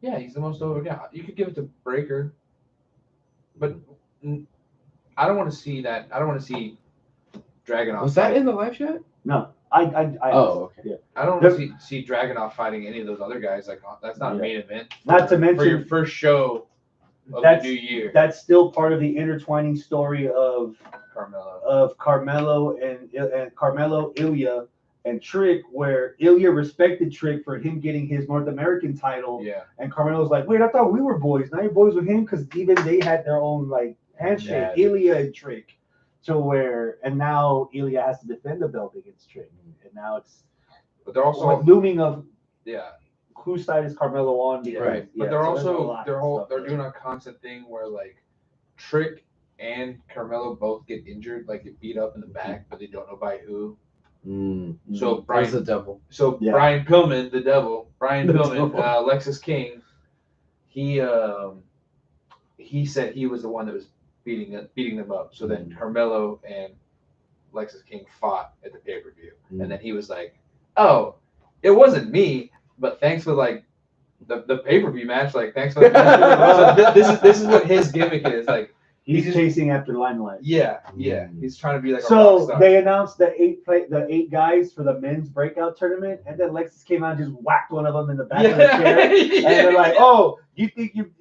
Yeah, he's the most over. Yeah, you could give it to Breaker, but I don't want to see that. I don't want to see Dragunov. Was that in the live chat? No. I Oh, okay. Yeah. I don't want to see Dragunov fighting any of those other guys. Like that's not a Yeah. main event. Not to mention for your first show of the That's- new year. that's still part of the intertwining story of Carmelo. Carmelo, Ilya, and Trick, where Ilya respected Trick for him getting his North American title, Yeah. and Carmelo's like, wait, I thought we were boys. Now you're boys with him, because even they had their own like handshake, Yeah. Ilya and Trick, and now Ilya has to defend the belt against Trick, and now it's But they're also looming of yeah. whose side is Carmelo on? Because, Right. But yeah, they're so there's a also lot of stuff they're there. doing a constant thing where like Trick and Carmelo both get injured, like get beat up in the back, but they don't know by who. So That's the Brian, devil. Yeah. Brian Pillman, the devil, Brian The Pillman, devil. Lexus King, he said he was the one that was beating them up. So then Carmelo and Lexus King fought at the pay-per-view, and then he was like, "Oh, it wasn't me, but thanks for like the pay-per-view match. Like thanks for so this is what his gimmick is. Like He's chasing after limelight. yeah, he's trying to be like a rock So star. they announced the eight guys for the men's breakout tournament, and then Lexus came out and just whacked one of them in the back of the chair, and they're like, "Oh, you think you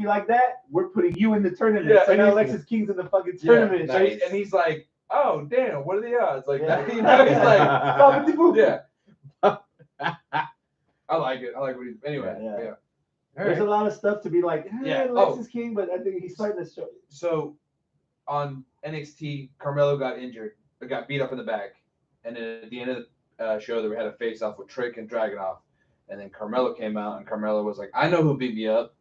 like that? We're putting you in the tournament." Yeah, so and now he's- Lexus King's in the fucking Yeah, tournament. so and he's like, "Oh, damn, what are the odds?" Like Yeah. that, you know, he's like, "Oh, yeah. I like it. I like what he's anyway. Yeah. Yeah. There's a lot of stuff to be like, Yeah. Lexus King, but I think he's starting to show. So on NXT, Carmelo got injured, got beat up in the back, and then at the end of the show, they had a face-off with Trick and Dragunov, and then Carmelo came out, and Carmelo was like, "I know who beat me up.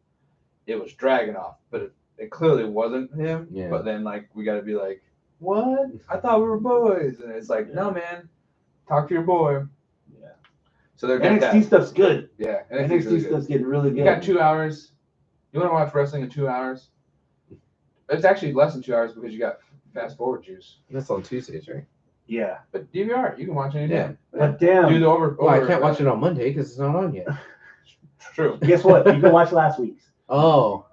It was Dragunov, but it clearly wasn't him." Yeah. But then like we got to be like, "What? I thought we were boys," and it's like, "No, man, talk to your boy." Yeah. So they're getting NXT stuff's good. Yeah, NXT NXT's really good. stuff's getting really good. You got 2 hours. You want to watch wrestling in 2 hours? It's actually less than 2 hours because you got fast forward juice. That's on Tuesdays, right? Yeah. But DVR, you can watch any day. But damn. Do the over. Well, I can't watch it on Monday because it's not on yet. True. Guess what? You can watch last week's. Oh.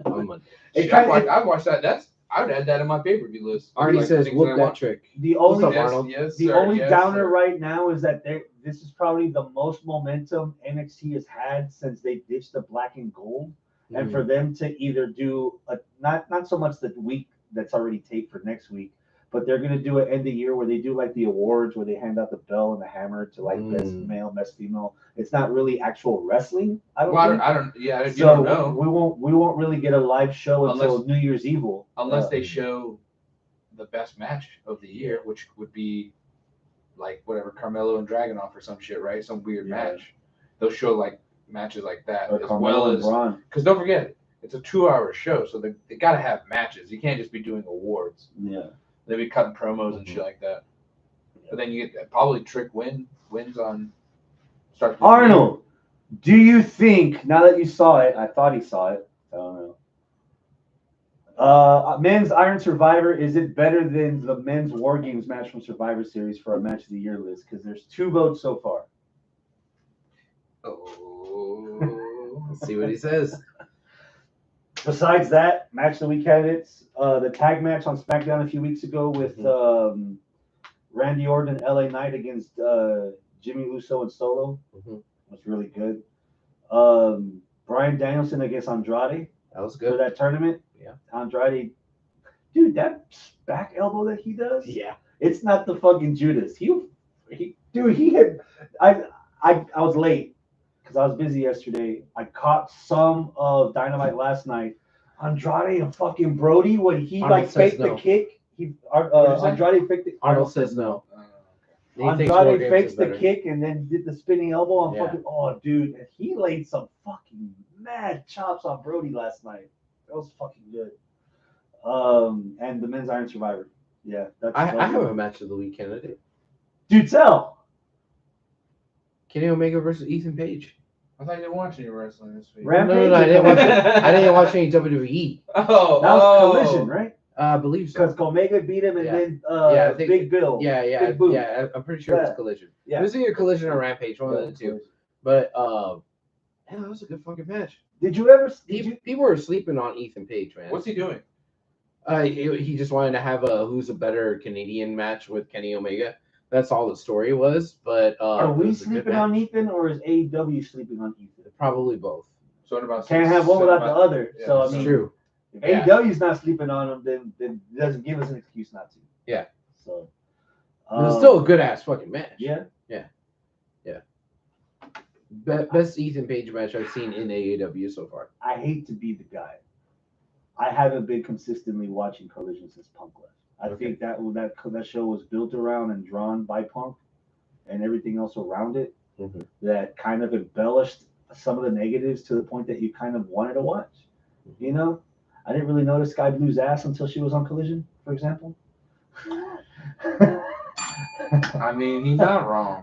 On Monday. I'd watch that. I would add that in my pay-per-view list. Arnie Like, says, things whoop I that want. trick. The What's only up, Arnold? Yes, the sir, only yes, downer sir. right now is that this is probably the most momentum NXT has had since they ditched the black and gold. And for them to either do not so much the week that's already taped for next week, but they're gonna do an end of year where they do like the awards where they hand out the bell and the hammer to like best male, best female. It's not really actual wrestling. I don't think. Yeah, you So don't know. we won't really get a live show until New Year's Evil. Unless they show the best match of the year, which would be like whatever Carmelo and Dragunov or some shit, right? Some weird match. They'll show like matches like that or as Carmelo well and as Braun. because don't forget it's a 2-hour show, so they gotta have matches. You can't just be doing awards. Yeah. They'll be cutting promos and shit like that. But then you get probably Trick wins on start. Arnold, do you think now that you saw it? I thought he saw it. I don't know. Men's Iron Survivor, is it better than the men's War Games match from Survivor Series for a match of the year list? Because there's 2 votes so far. Oh. Let's see what he says. Besides that, match of the week candidates, the tag match on SmackDown a few weeks ago with Randy Orton and LA Knight against Jimmy Uso and Solo was really good. Bryan Danielson against Andrade That was for good. that tournament. Yeah. Andrade, dude, that back elbow that he does. Yeah. It's not the fucking Judas. He had. I was late because I was busy yesterday. I caught some of Dynamite last night. Andrade and fucking Brody when he Arnold says faked no. the kick. Andrade faked the. Arnold says no. He thinks War Andrade Games fakes is the better. kick and then did the spinning elbow on Yeah. fucking. Oh, dude, and he laid some fucking mad chops on Brody last night. That was fucking good. And the men's Iron Survivor. Yeah, that's. I have a match of the week candidate. Dude, tell. Kenny Omega versus Ethan Page. I thought you didn't watch any wrestling this week. Rampage. No, I didn't watch it. I didn't watch any WWE. Oh, That was Collision, right? I believe so. Because Omega beat him and Yeah. then I think Big Bill. Yeah, Big Boom. yeah. I'm pretty sure it was Yeah. Collision. Yeah. It was either Collision or Rampage, one of the two. But yeah, that was a good fucking match. Did you ever? Did you? People were sleeping on Ethan Page, man. What's he doing? He just wanted to have a who's a better Canadian match with Kenny Omega. That's all the story was. But Are it we was a good sleeping on match. Ethan or is AEW sleeping on Ethan? Probably both. So what about Can't have one without the other. Yeah, So I It's mean, true. if Yeah. AEW's not sleeping on him, then it doesn't give us an excuse not to. Yeah. So. It was still a good ass fucking match. Yeah. Best Ethan Page match I've seen in AEW so far. I hate to be the guy. I haven't been consistently watching Collision since Punk left. I think that show was built around and drawn by Punk, and everything else around it that kind of embellished some of the negatives to the point that you kind of wanted to watch. You know, I didn't really notice Sky Blue's ass until she was on Collision, for example. I mean, he's not wrong.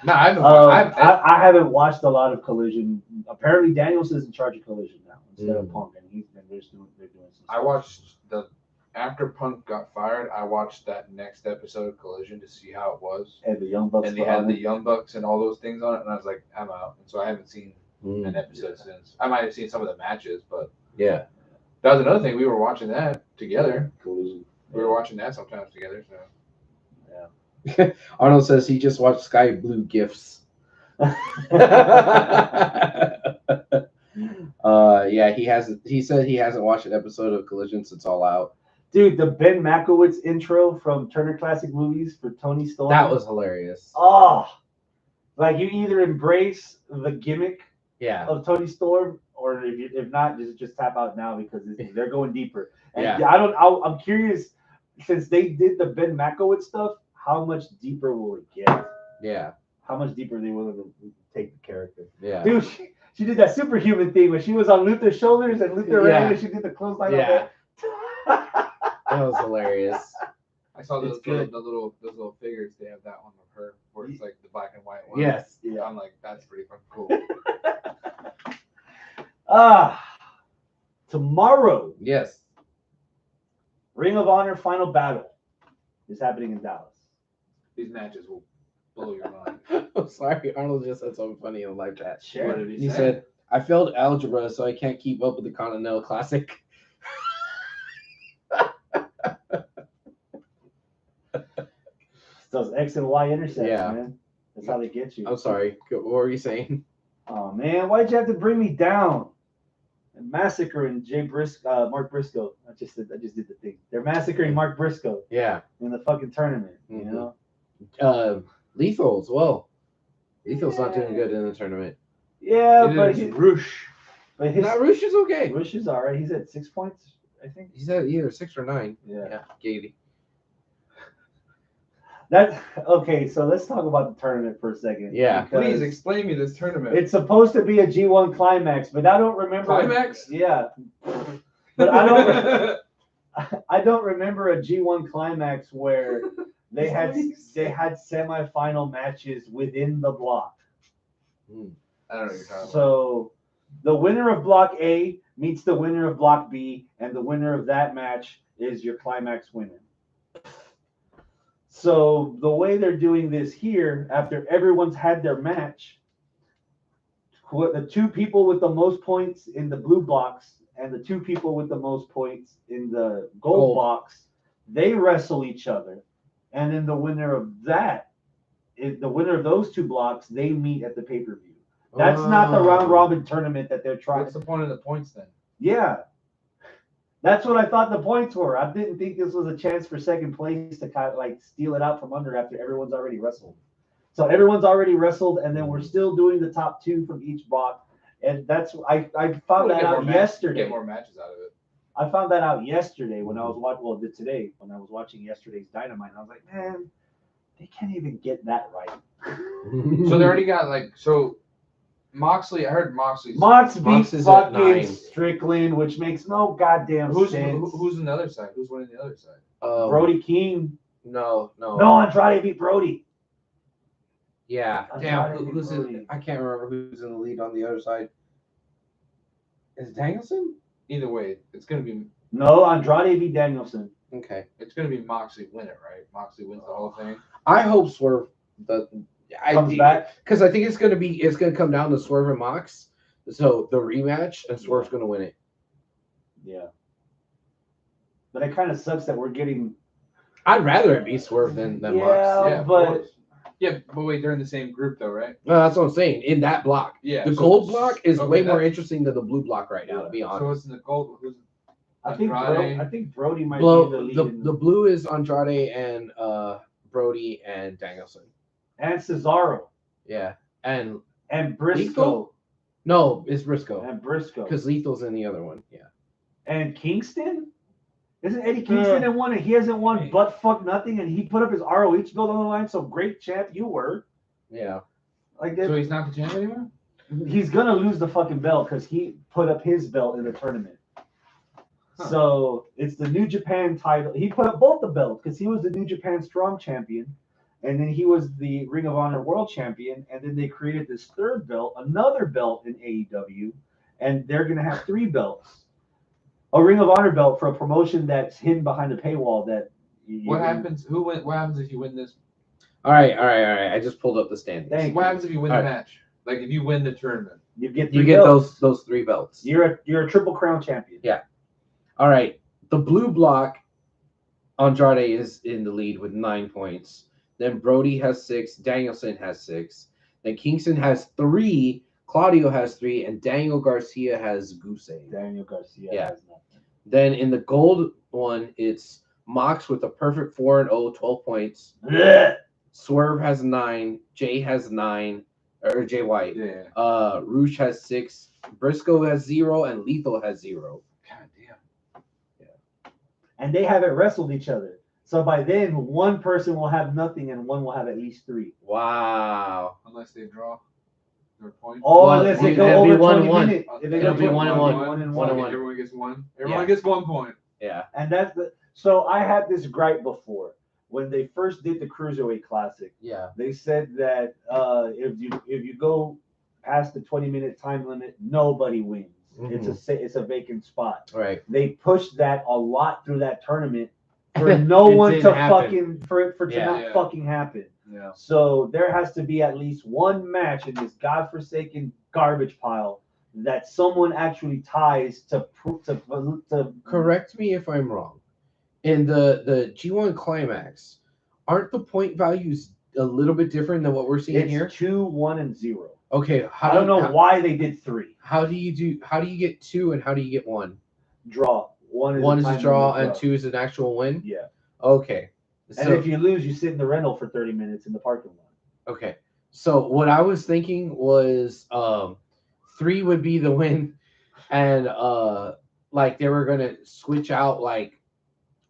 No, I haven't watched a lot of Collision. Apparently, Danielson's in charge of Collision now instead of Punk, and they're doing some I stuff. watched after Punk got fired. I watched that next episode of Collision to see how it was, And the Young Bucks. and they had the Young Bucks and all those things on it, and I was like, I'm out. And so I haven't seen an episode since. I might have seen some of the matches, but Yeah. that was another thing. We were watching that together. Collision. We were watching that sometimes together. So Arnold says he just watched Sky Blue Gifts. Yeah, he hasn't. He said he hasn't watched an episode of Collision since All Out. Dude, the Ben Makowitz intro from Turner Classic Movies for Tony Storm. That was hilarious. Oh, like you either embrace the gimmick Yeah. of Tony Storm, or if not, just tap out now because they're going deeper. And Yeah. I'm curious, since they did the Ben Makowitz stuff, how much deeper will it get? Yeah. How much deeper they will take the character? Yeah. Dude, she did that superhuman thing when she was on Luther's shoulders and Luther ran Yeah. and she did the clothesline. Yeah. On That was hilarious. I saw It's those good. little figures. They have that one of her where it's like the black and white one. Yes. Yeah. I'm like, that's pretty fucking cool. Tomorrow, Yes. Ring of Honor Final Battle is happening in Dallas. These matches will blow your mind. I'm sorry. Arnold just said something funny in the live chat. What did He said, I failed algebra, so I can't keep up with the Continental Classic. It's those X and Y intercepts, Yeah. man. That's how they get you. I'm sorry. What were you saying? Oh man, why'd you have to bring me down? And massacring Mark Briscoe. I just did the thing. They're massacring Mark Briscoe Yeah. in the fucking tournament. You Mhm. know? Lethal as well. Lethal's not doing good in the tournament. Yeah, It but is Roosh. his Not Roosh is okay. Rush is all right. He's at 6 points, I think. He's at either 6 or 9. Yeah. Katie. That okay. So let's talk about the tournament for a second. Yeah. because Please explain me this tournament. It's supposed to be a G1 climax, but I don't remember. Climax? Yeah. But I don't remember a G1 climax where they had semifinal matches within the block. I don't know what you're talking about. So the winner of block A meets the winner of block B, and the winner of that match is your climax winner. So the way they're doing this here, after everyone's had their match, the 2 people with the most points in the blue box and the 2 people with the most points in the gold box, they wrestle each other. And then the winner of those 2 blocks, they meet at the pay-per-view. That's not the round robin tournament that they're trying. What's the point of the points then? Yeah. That's what I thought the points were. I didn't think this was a chance for second place to kind of like steal it out from under after everyone's already wrestled. So everyone's already wrestled, and then we're still doing the top 2 from each block. And that's I found that out yesterday. Get more matches out of it. I found that out yesterday when I was watching. Today when I was watching yesterday's Dynamite. I was like, man, they can't even get that right. So they already got Moxley. I heard Moxley. Mox beat Mox is at fucking 9. Strickland, which makes no goddamn Who's sense. on the other side? Who's winning the other side? Brody King. No. No, Andrade beat Brody. Yeah. Andrade Damn. beat Who's Brody. in? I can't remember who's in the lead on the other side. Is it Danielson? Either way, it's gonna be No, Andrade beat Danielson. Okay. it's gonna be Moxley win it, right? Moxley wins the whole thing. I hope Swerve Comes back. because I think it's gonna come down to Swerve and Mox. So the rematch, and Swerve's gonna win it. Yeah. But it kind of sucks that we're getting. I'd rather it be Swerve than Mox. Yeah, of but course. Yeah, but wait, they're in the same group though, right? No, that's what I'm saying. In that block, Yeah. the gold block is way more interesting than the blue block right now. To be So honest, it's in the gold. Who's I think Andrade? Brody might be in the lead. the blue is Andrade and Brody and Danielson. And Cesaro Yeah, and Briscoe. Lethal? No, it's Briscoe And Briscoe. because Lethal's in the other one. Yeah. And Kingston? Isn't Eddie Kingston in one and he hasn't won but fuck nothing and he put up his ROH belt on the line? So great champ you were. Yeah. Like So he's not the champ anymore? he's gonna lose the fucking belt because he put up his belt in the tournament. Huh. So it's the New Japan title. He put up both the belts because he was the New Japan Strong Champion, and then he was the Ring of Honor World Champion, and then they created this third belt, another belt in AEW, and they're gonna have 3 belts. A Ring of Honor belt for a promotion that's hidden behind a paywall. What happens? What happens if you win this? All right. I just pulled up the standings. Thank What happens if you win the Alright. match? Like if you win the tournament? You get You 3 get belts. those 3 belts. You're a Triple Crown champion. Yeah. All right. The blue block, Andrade is in the lead with 9 points. Then Brody has 6. Danielson has 6. Then Kingston has 3. Claudio has 3. And Daniel Garcia has goose egg. Daniel Garcia. Yeah. has nothing. Then in the gold one, it's Mox with a perfect 4-0, 12 points. Blech. Swerve has 9. Jay has 9. Or Jay White. Yeah. Roosh has 6. Briscoe has 0. And Lethal has 0. God damn. And they haven't wrestled each other. So by then, one person will have nothing and one will have at least 3. Wow. Unless they draw their point. Oh, Well, unless they it'll go be over 1 and 20 1. minutes. If they It'll go be 1 1 and 1. 1. 1 and 1 1. and 1. Everyone gets 1. Everyone gets 1 point. Yeah. And that's the. So I had this gripe before. when they first did the Cruiserweight Classic, Yeah. they said that if you go past the 20-minute time limit, nobody wins. It's a vacant spot. Right. They pushed that a lot through that tournament for no It one didn't to happen. fucking for it to Yeah. not Yeah. fucking happen. Yeah. So there has to be at least one match in this godforsaken garbage pile that someone actually ties to Correct me if I'm wrong. In the G1 Climax, aren't the point values a little bit different than what we're seeing It's here? 2, 1, and 0. Okay. I don't know why they did 3. How do you get 2 and how do you get 1? Draw. One is a time draw limit and 2 is an actual win? Yeah. Okay. And if you lose, you sit in the rental for 30 minutes in the parking lot. Okay. So what I was thinking was 3 would be the win, and like they were gonna switch out like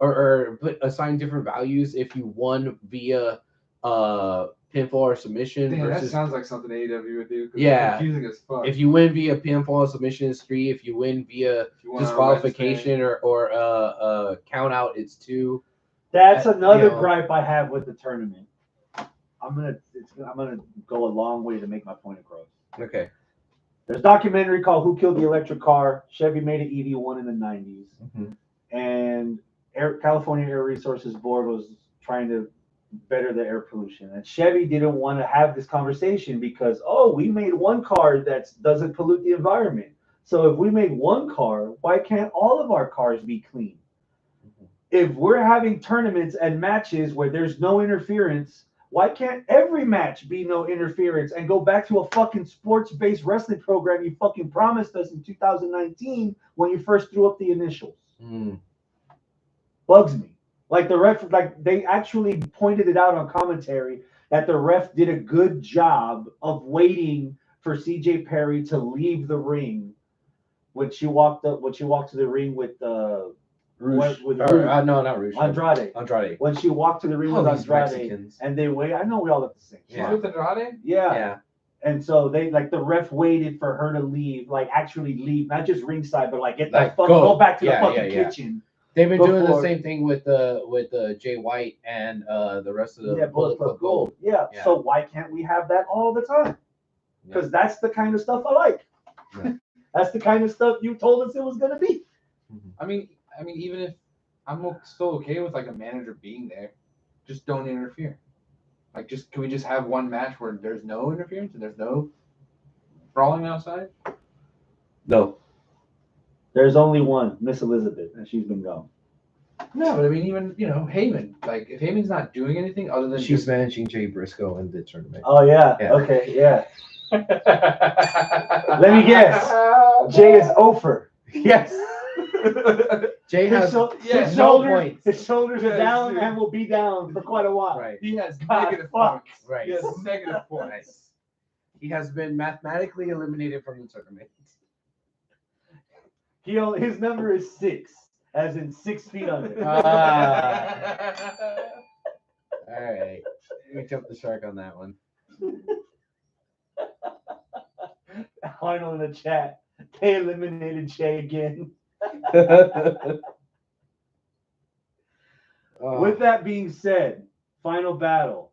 or assign different values if you won via pinfall or submission Damn, that versus sounds like something AEW would do. 'Cause Yeah. It's confusing as fuck. if you win via pinfall or submission is 3, if you win via If you want a disqualification Wednesday- or count out it's 2. That's another you know. gripe I have with the tournament. I'm gonna go a long way to make my point across. Okay. There's a documentary called "Who Killed the Electric Car." Chevy made an EV1 in the 90s, and California Air Resources Board was trying to better the air pollution, and Chevy didn't want to have this conversation because we made one car that doesn't pollute the environment. So if we made one car, why can't all of our cars be clean? If we're having tournaments and matches where there's no interference, why can't every match be no interference and go back to a fucking sports-based wrestling program you fucking promised us in 2019 when you first threw up the initials? Bugs me. Like the ref, like they actually pointed it out on commentary that the ref did a good job of waiting for CJ Perry to leave the ring when she walked to the ring with Rouge. with No, not Rouge. Andrade. When she walked to the ring All with these Andrade, Mexicans. and they wait. I know we all look the same. She's Yeah. with Andrade? Yeah. And so they the ref waited for her to leave, like actually leave, not just ringside, but like get the Like, fuck go. go back to Yeah, the fucking yeah. kitchen. They've been doing the Before- same thing with the Jay White and the rest of the Bullet Club Gold. Yeah. Yeah. So why can't we have that all the time? Because that's the kind of stuff I like. Yeah. That's the kind of stuff you told us it was gonna be. I mean, even if I'm still okay with like a manager being there, just don't interfere. Like, can we just have one match where there's no interference and there's no brawling outside? No. There's only one, Miss Elizabeth, and she's been gone. No, but I mean, even Heyman. Like, if Heyman's not doing anything other than She's managing Jay Briscoe in the tournament. Oh yeah. Yeah. Okay. Yeah. Let me guess. Jay is Ofer. Yes. Jay His, has his no shoulders, points. his shoulders are Yes, down dude. and will be down for quite a while. Right. He has God, negative fuck. points. Right. He has negative points. Right. He has been mathematically eliminated from the tournament. His number is 6, as in 6 feet under. All right. We jumped the shark on that one. Arnold in the chat. They eliminated Jay again. With that being said, Final Battle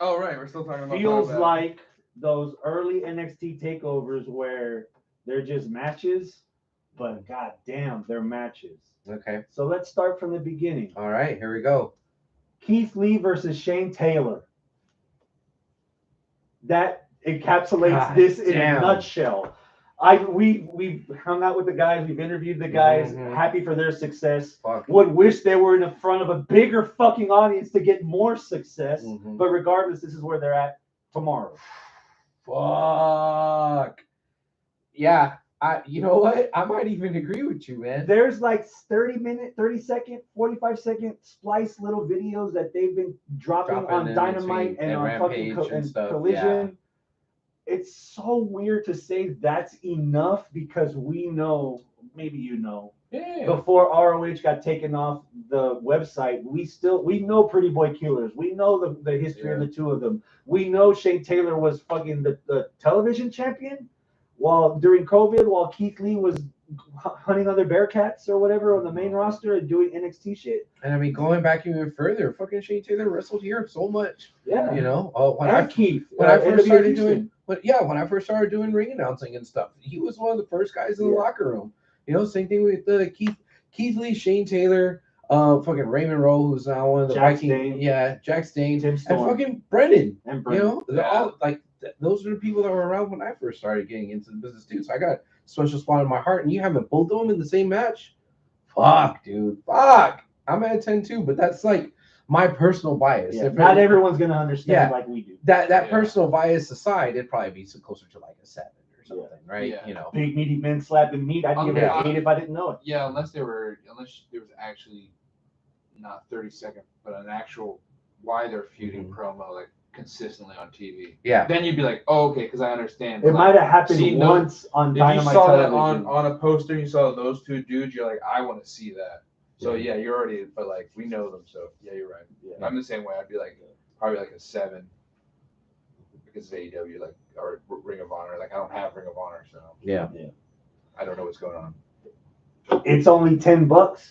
Oh, right. We're still talking about feels Final Battle. like those early NXT takeovers where they're just matches, but goddamn, they're matches. Okay. So let's start from the beginning. All right. Here we go. Keith Lee versus Shane Taylor. That encapsulates God this in damn. a nutshell. We've hung out with the guys, we've interviewed the guys, Mhm. happy for their success. Fuck. Would wish they were in the front of a bigger fucking audience to get more success. Mhm. But regardless, this is where they're at tomorrow. Fuck. Yeah. You know what? I might even agree with you, man. There's like 30-minute, 30-second, 45-second splice little videos that they've been dropping on in Dynamite between and on Rampage fucking and stuff, Collision. It's so weird to say that's enough because we know, maybe you know, Yeah. before ROH got taken off the website, we know Pretty Boy Killers. We know the history of the two of them. We know Shane Taylor was fucking the television champion during COVID, while Keith Lee was hunting other Bearcats or whatever on the main roster and doing NXT shit. And I mean, going back even further, fucking Shane Taylor wrestled here so much. Yeah. You know, Keith. when I first started Houston. when I first started doing ring announcing and stuff, he was one of the first guys in the locker room. You know, same thing with Keith Lee, Shane Taylor, fucking Raymond Rowe, who's now one of the Viking. Yeah, Jack Stain, Tim Storm. and fucking Brennan. And Brennan. You know, they're all like those are the people that were around when I first started getting into the business too. So I got a special spot in my heart, and you having both of them in the same match. Fuck, dude. Fuck. I'm at a 10 too, but that's like my personal bias. Yeah, not everyone's gonna understand like we do. That personal bias aside, it'd probably be closer to like a 7 or something, right? Yeah. You know, Big meaty men slapping meat. I'd give it an 8 if I didn't know it. Yeah, unless there was actually not 30-second, but an actual why they're feuding promo like consistently on TV. Yeah. Then you'd be like, oh, okay, because I understand. It might have happened once on Dynamite If you saw television. that on a poster, you saw those two dudes, you're like, I want to see that. So yeah, you're already, but like we know them, so yeah, you're right. Yeah. I'm the same way. I'd be like probably like a 7 because it's AEW, like or Ring of Honor. Like I don't have Ring of Honor, so yeah. I don't know what's going on. It's only $10.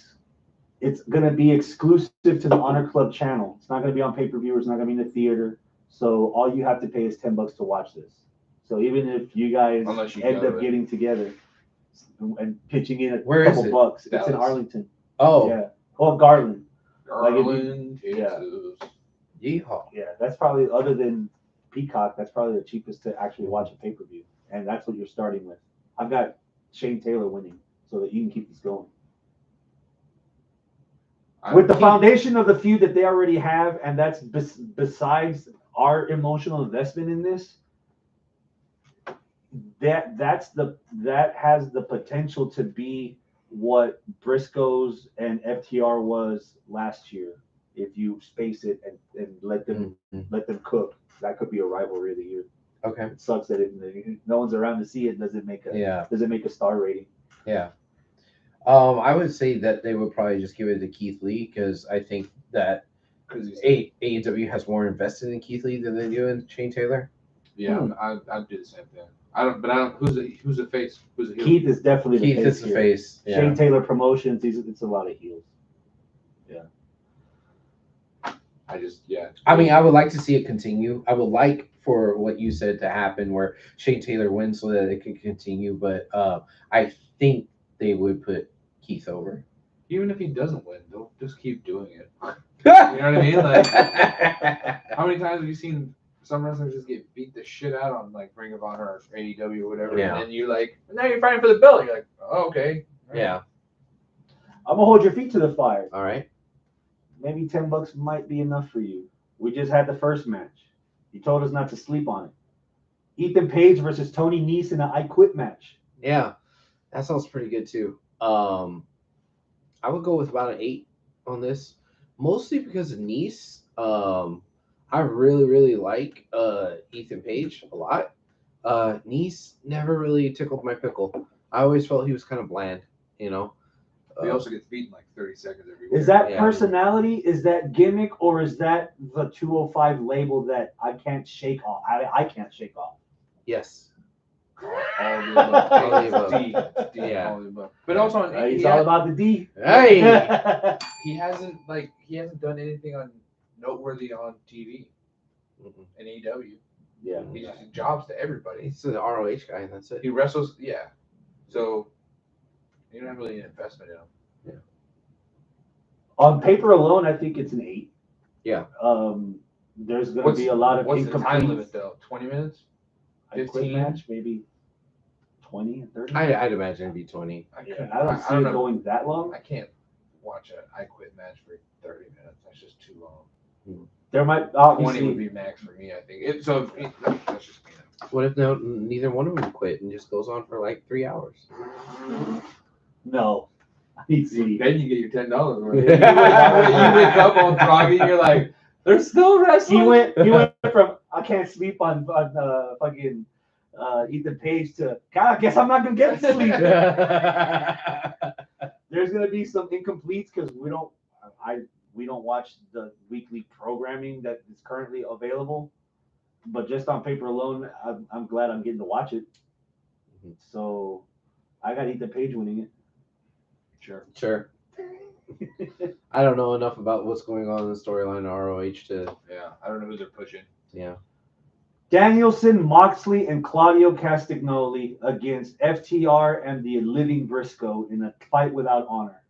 It's gonna be exclusive to the Honor Club channel. It's not gonna be on pay-per-view. It's not gonna be in the theater. So all you have to pay is $10 to watch this. So even if you guys end up getting together and pitching in a couple bucks, it's in Arlington. Oh. Yeah. Oh, Garland. Garland, yeah. Yeehaw. Yeah, that's probably, other than Peacock, that's probably the cheapest to actually watch a pay-per-view. And that's what you're starting with. I've got Shane Taylor winning so that you can keep this going. With the foundation of the feud that they already have, and that's besides our emotional investment in this, that has the potential to be what Briscoes and FTR was last year. If you space it and let them cook, that could be a rivalry of the year. Okay. It sucks that no one's around to see it. Doesn't make a star rating. Yeah. I would say that they would probably just give it to Keith Lee because I think that AEW has more invested in Keith Lee than they do in Shane Taylor. Yeah, I'd do the same thing. I don't. Who's the face? Who's the heel? Keith is definitely the face. Keith is the face. Yeah. Shane Taylor Promotions. It's a lot of heels. Yeah. I mean, I would like to see it continue. I would like for what you said to happen, where Shane Taylor wins so that it can continue. But I think they would put Keith over. Even if he doesn't win, they'll just keep doing it. You know what I mean? Like, how many times have you seen some wrestlers just get beat the shit out on like Ring of Honor or AEW or whatever, and then you like, now you're fighting for the belt. You're like, oh, okay. Yeah. I'm gonna hold your feet to the fire. All right. Maybe $10 might be enough for you. We just had the first match. You told us not to sleep on it. Ethan Page versus Tony Nese in an I Quit match. Yeah, that sounds pretty good too. I would go with about an 8 on this, mostly because of Nese. I really like Ethan Page a lot. Nese never really tickled my pickle. I always felt he was kind of bland, you know. He also gets beaten like 30 seconds every week. Is that personality? Is that gimmick? Or is that the 205 label that I can't shake off? I can't shake off. Yes. All the above. D, yeah. All the above. But also, he's all about the D. Hey. he hasn't done anything noteworthy on TV in AEW. Yeah. He just jobs to everybody. He's the ROH guy, and that's it. He wrestles, So you don't have really an investment in him. Yeah. On paper alone, I think it's an 8. Yeah. There's going to be a lot of what's the time limit though? 20 minutes? 15 match, maybe 20 and 30. I'd imagine it'd be 20. I don't see it going that long. I can't watch an I Quit match for 30 minutes. That's just too long. There might 20 would be max for me, I think. That's just me. What if neither one of them quit and just goes on for like 3 hours? No. I need sleep. Then you get your $10 worth. You wake up all groggy and you're like, they're still wrestling. He went from I can't sleep on fucking Ethan Page to God, I guess I'm not gonna get sleep. There's gonna be some incompletes because we don't watch the weekly programming that is currently available. But just on paper alone, I'm glad I'm getting to watch it. So I got Ethan Page winning it. Sure. I don't know enough about what's going on in the storyline of ROH to. Yeah, I don't know who they're pushing. Yeah. Danielson, Moxley, and Claudio Castagnoli against FTR and the Living Briscoe in a fight without honor.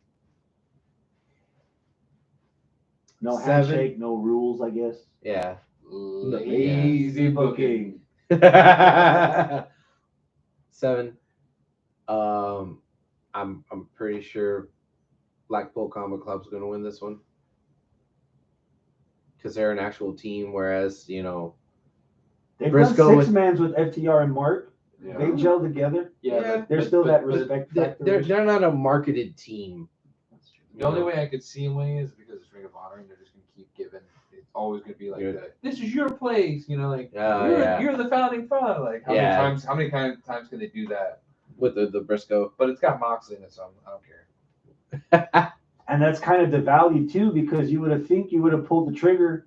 No 7. handshake, no rules, I guess. Yeah. Lazy booking. 7. I'm pretty sure Blackpool Combat Club's going to win this one because they're an actual team. Whereas They've Briscoe done with- 6-mans with FTR and Mark. Yeah. They gel together. Yeah, There's still that respect factor. they're not a marketed team. The only way I could see him winning is because it's Ring of Honor, and they're just gonna keep giving. It's always gonna be like, "This is your place," like you're the founding father. Like how many times can they do that with the Briscoe? But it's got Moxley in it, so I don't care. And that's kind of devalued too, because you would have pulled the trigger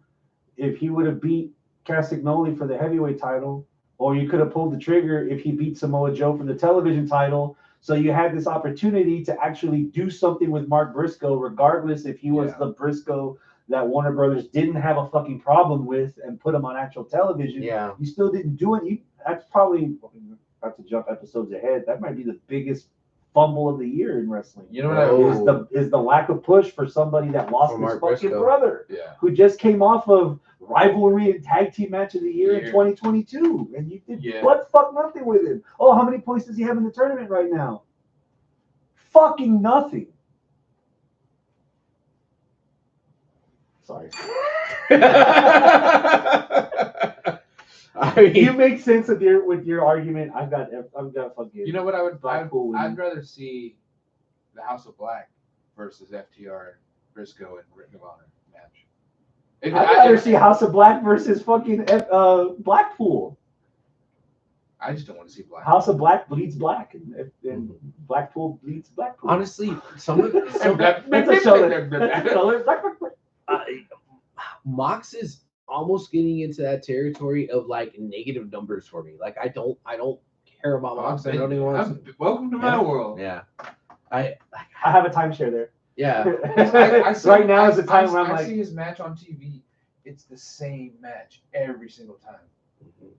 if he would have beat Castagnoli for the heavyweight title, or you could have pulled the trigger if he beat Samoa Joe for the television title. So you had this opportunity to actually do something with Mark Briscoe, regardless if he was the Briscoe that Warner Brothers didn't have a fucking problem with and put him on actual television. Yeah. You still didn't do it. That's probably, not to jump episodes ahead, that might be the biggest fumble of the year in wrestling. You know what is the lack of push for somebody that lost his fucking Briscoe. brother, who just came off of rivalry and tag team match of the year in 2022, and you did what fuck nothing with him. Oh, how many points does he have in the tournament right now? Fucking nothing. Sorry. I mean, You make sense with your argument. I've got fucking. You know what I would? Blackpool I'd rather see the House of Black versus FTR, Briscoe, and Ring of Honor match. I'd rather see House of Black versus fucking Blackpool. I just don't want to see Black. House of Black bleeds black, and Blackpool bleeds Blackpool. honestly, some of That's a show. That's a color. Mox is almost getting into that territory of like negative numbers for me. Like I don't care about Mox. I don't even want to. Welcome to my world. Yeah, I I have a timeshare there. yeah. I see- Right now is the time where I'm I like, see his match on TV. It's the same match every single time.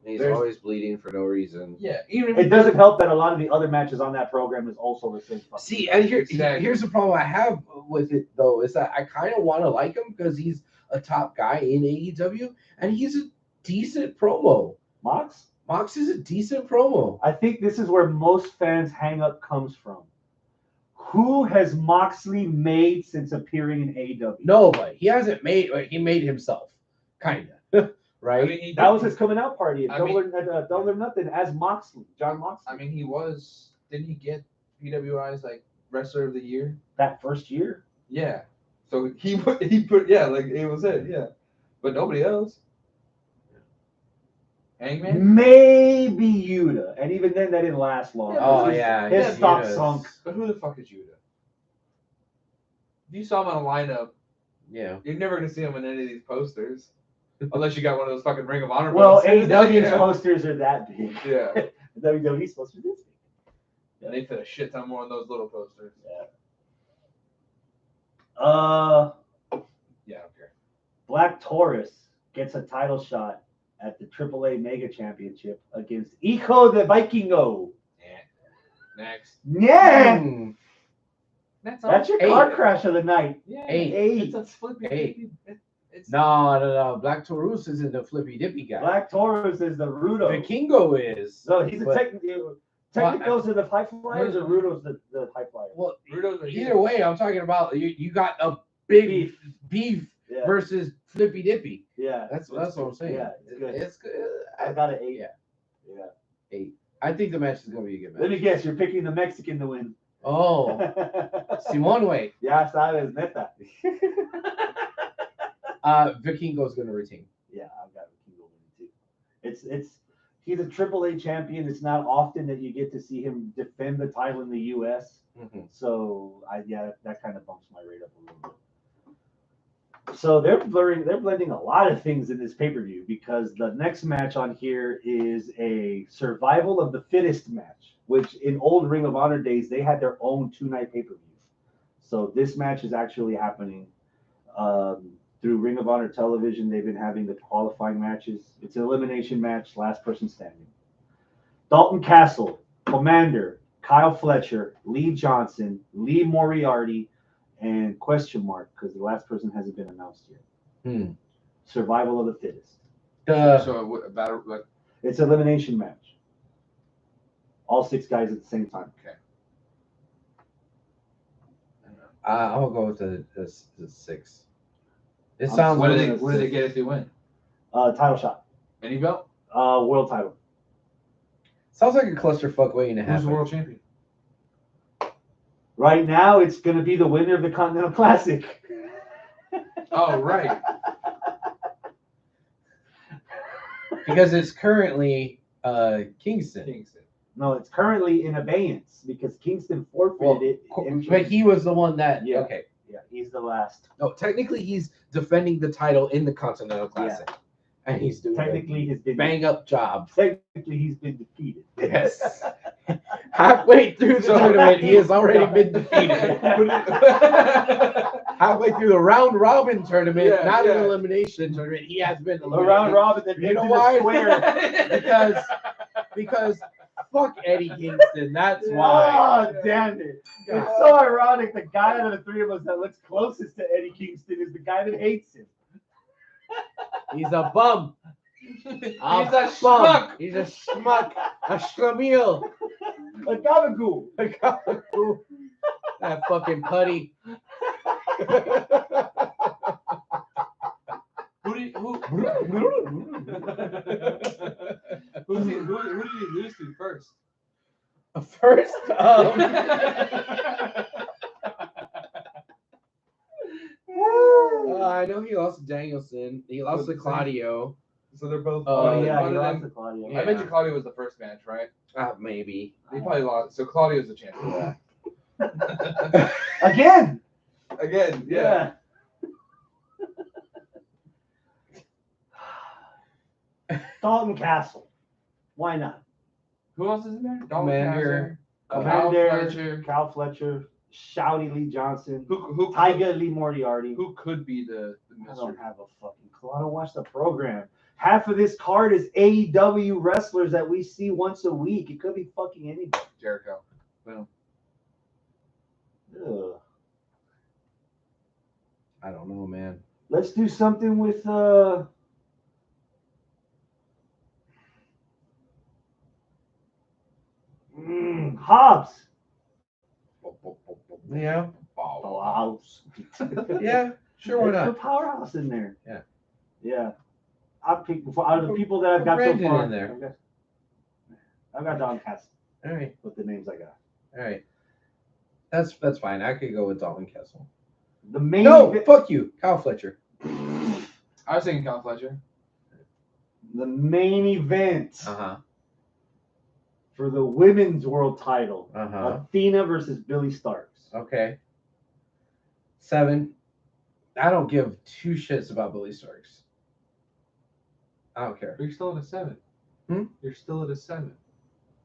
He's There's- always bleeding for no reason. Yeah, even if it doesn't help that a lot of the other matches on that program is also the same. fucking See, match. and Exactly. here's the problem I have with it though is that I kind of want to like him because he's a top guy in AEW and he's a decent promo. Mox, Mox is a decent promo. I think this is where most fans' hang up comes from. Who has Moxley made since appearing in AEW? Nobody. He hasn't made. He made himself, kind of. Right. I mean, That was his coming out party at I Double mean- or Nothing as Moxley, John Moxley. I mean, he was. Didn't he get PWI's like wrestler of the year? That first year. Yeah. So he put like it was it. Yeah. But nobody else. Hangman. Maybe Yuta, and even then that didn't last long. Oh His- yeah. his yeah, stock Yuda's- sunk. But who the fuck is Judah? If you saw him on a lineup, Yeah. you're never gonna see him in any of these posters, unless you got one of those fucking Ring of Honor. Well, posters. AEW's yeah. posters are that big. Yeah. WWE's posters are this big. And they fit a shit ton more on those little posters. Yeah, I don't care. Black Taurus gets a title shot at the AAA Mega Championship against Hijo de Vikingo. Yeah. Next. Yeah, Mm. that's your Eight. car crash of the night. Yeah. Eight. It's a flippy. Eight. It's No. Black Taurus isn't the flippy dippy guy. Black Taurus is the Rudo. Vikingo is. So he's a But- technicals are the high flyers, or Rudo's the high flyer. Well, Rudo's a either way, I'm talking about you got a big beef Yeah, versus flippy dippy. yeah. That's what I'm saying. Yeah, it's good. It's good. I got an 8. Yeah. Yeah. 8. I think the match is gonna be a good Let match. me guess, you're picking the Mexican to win. Oh, Simone Way. Ya sabes, neta. Vikingo's gonna retain. Yeah, I've got Vikingo winning too. He's a AAA champion. It's not often that you get to see him defend the title in the U.S. Mhm. So that kind of bumps my rate up a little bit. So they're blending a lot of things in this pay-per-view, because the next match on here is a survival of the fittest match. which in old Ring of Honor days, they had their own 2-night pay-per-view. So this match is actually happening through Ring of Honor television. They've been having the qualifying matches. It's an elimination match, last person standing. Dalton Castle, Commander, Kyle Fletcher, Lee Johnson, Lee Moriarty, and question mark, because the last person hasn't been announced yet. Survival of the fittest. So battle like It's an elimination match. All 6 guys at the same time. okay. I'll go with the 6. It I'm sounds. What do sorry. they get if they win? Title shot. Any belt? World title. Sounds like a clusterfuck waiting to Who's happen. the world champion? Right now, it's going to be the winner of the Continental Classic. Oh, right. Because it's currently Kingston. Kingston. No, it's currently in abeyance because Kingston forfeited Well, it. but he was the one that. Yeah. Okay. Yeah, he's the last. No, technically he's defending the title in the Continental Classic, and he's doing Technically, he's a been bang up job. Technically, he's been defeated. Yes. Halfway through the tournament, he has already been defeated. Halfway through the round robin tournament, Yeah, not an yeah. elimination tournament, he has been The eliminated. round robin, then You know into the why? square. because fuck Eddie Kingston. That's why. Oh, damn it. It's so ironic. The guy out of the 3 of us that looks closest to Eddie Kingston is the guy that hates him. He's a bum. He's a bum. schmuck. He's a schmuck. A schlemiel. A gabagool. That fucking putty. Who did he lose to first? First, I know he lost to Danielson. He lost to Claudio. So they're both. Oh, yeah, one he of lost them- to Claudio. Yeah. I mentioned Claudio was the first match, right? Maybe. He probably lost. So Claudio's the champion. Again. Again, Yeah. Dalton Castle. Why not? Who else is in there? Commander. Commander, Cal Fletcher, Shouty Lee Johnson, Who Tiger Lee Moriarty. Who could be the I mystery? don't have a fucking clue. I don't watch the program. Half of this card is AEW wrestlers that we see once a week. It could be fucking anybody. Jericho. Boom. Ugh. I don't know, man. Let's do something with Hobbs. Yeah. Powerhouse. Yeah. Sure. Why Put not? Powerhouse in there. Yeah. Yeah. I pick out of the people that I've Put got so Brandon far. in there. I've got Don Castle All right. with the names I got. All right. That's fine. I could go with Dalton Castle. The main No, event- fuck you, Kyle Fletcher. I was thinking Kyle Fletcher. the main event huh. for the women's world title. Uh-huh. Athena versus Billy Starks. Okay. 7. I don't give 2 shits about Billy Starks. I don't care. You're still at a 7. You're still at a 7.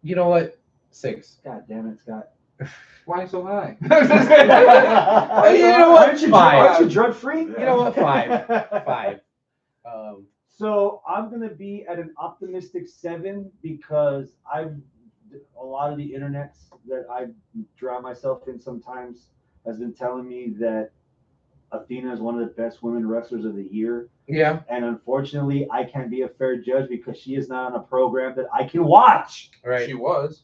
You know what? 6. God damn it, Scott. Why so high? You know what? Aren't you, 5. aren't you drug free? You know what? 5. 5. So I'm gonna be at an optimistic 7 because a lot of the internets that I drown myself in sometimes has been telling me that Athena is one of the best women wrestlers of the year. Yeah. And unfortunately, I can't be a fair judge because she is not on a program that I can watch Right. She was.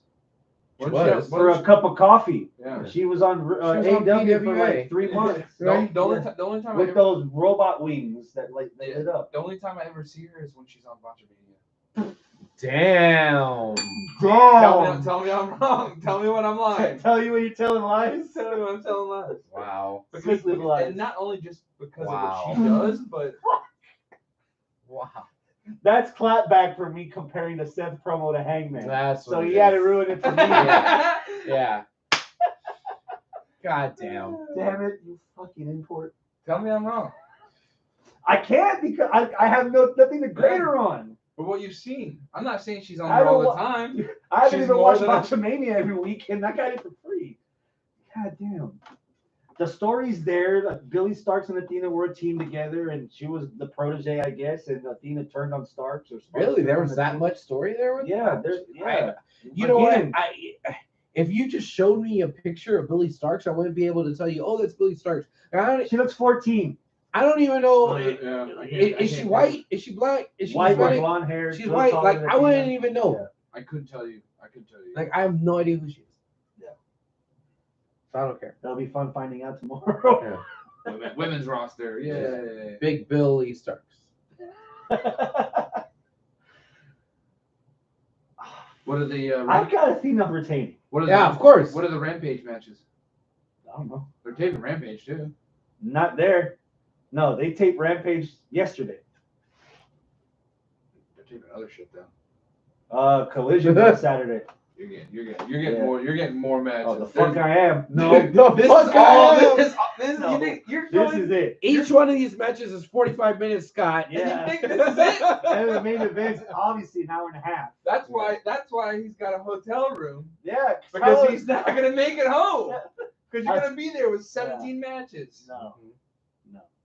She Wasn't was. for a cup of coffee. Yeah. She was on was on AEW for PWA. like 3 months. Right. The only time I With ever, those robot wings that like they lit up. the only time I ever see her is when she's on Botchamania. Damn. Tell me I'm wrong. Tell me when I'm lying. Tell you when you're telling lies. Tell me when I'm telling lies. Wow. Because live lies. And not only just because Wow. of what she does, but Wow. That's clapback for me comparing the Seth promo to Hangman. That's So what he it had to is. ruin it for me. Yeah. God damn. Damn it, you fucking import. tell me I'm wrong. I can't because I have nothing to grade her on. But what you've seen, I'm not saying she's on I there all don't the wa- time. I haven't She's even more watched than Botchamania every week, and I got it for free. God damn. The story's there. Like Billy Starks and Athena were a team together, and she was the protege, I guess, and Athena turned on Starks. Or Starks Really, turned there on was that Athena. much story there with Yeah, that? there's yeah. You know what? Again, If you just showed me a picture of Billy Starks, I wouldn't be able to tell you, oh, that's Billy Starks. she looks 14. I don't even know. Yeah, Is she white? Is she black? Is she White with Hispanic? blonde hair. She's little white. taller Like than I wouldn't Athena. even know. Yeah. I couldn't tell you. Like I have no idea who she is. Yeah. So I don't care. That'll be fun finding out tomorrow. Women's roster. Yeah. Big Billy Starks. What are the I've got Athena retaining. what are Yeah, the, of course. What are the Rampage matches? I don't know. They're taping Rampage too. Not there. No, they taped Rampage yesterday. They're taping other shit though. Collision on Saturday. You're getting more matches. Oh, the fuck I am. No, The fuck No, this is it. Each one of these matches is 45 minutes, Scott. Yeah. think this is it? And the main event's obviously an hour and a half. That's why he's got a hotel room Yeah, because he's not gonna make it home. Because you're I- gonna be there with 17 matches. No.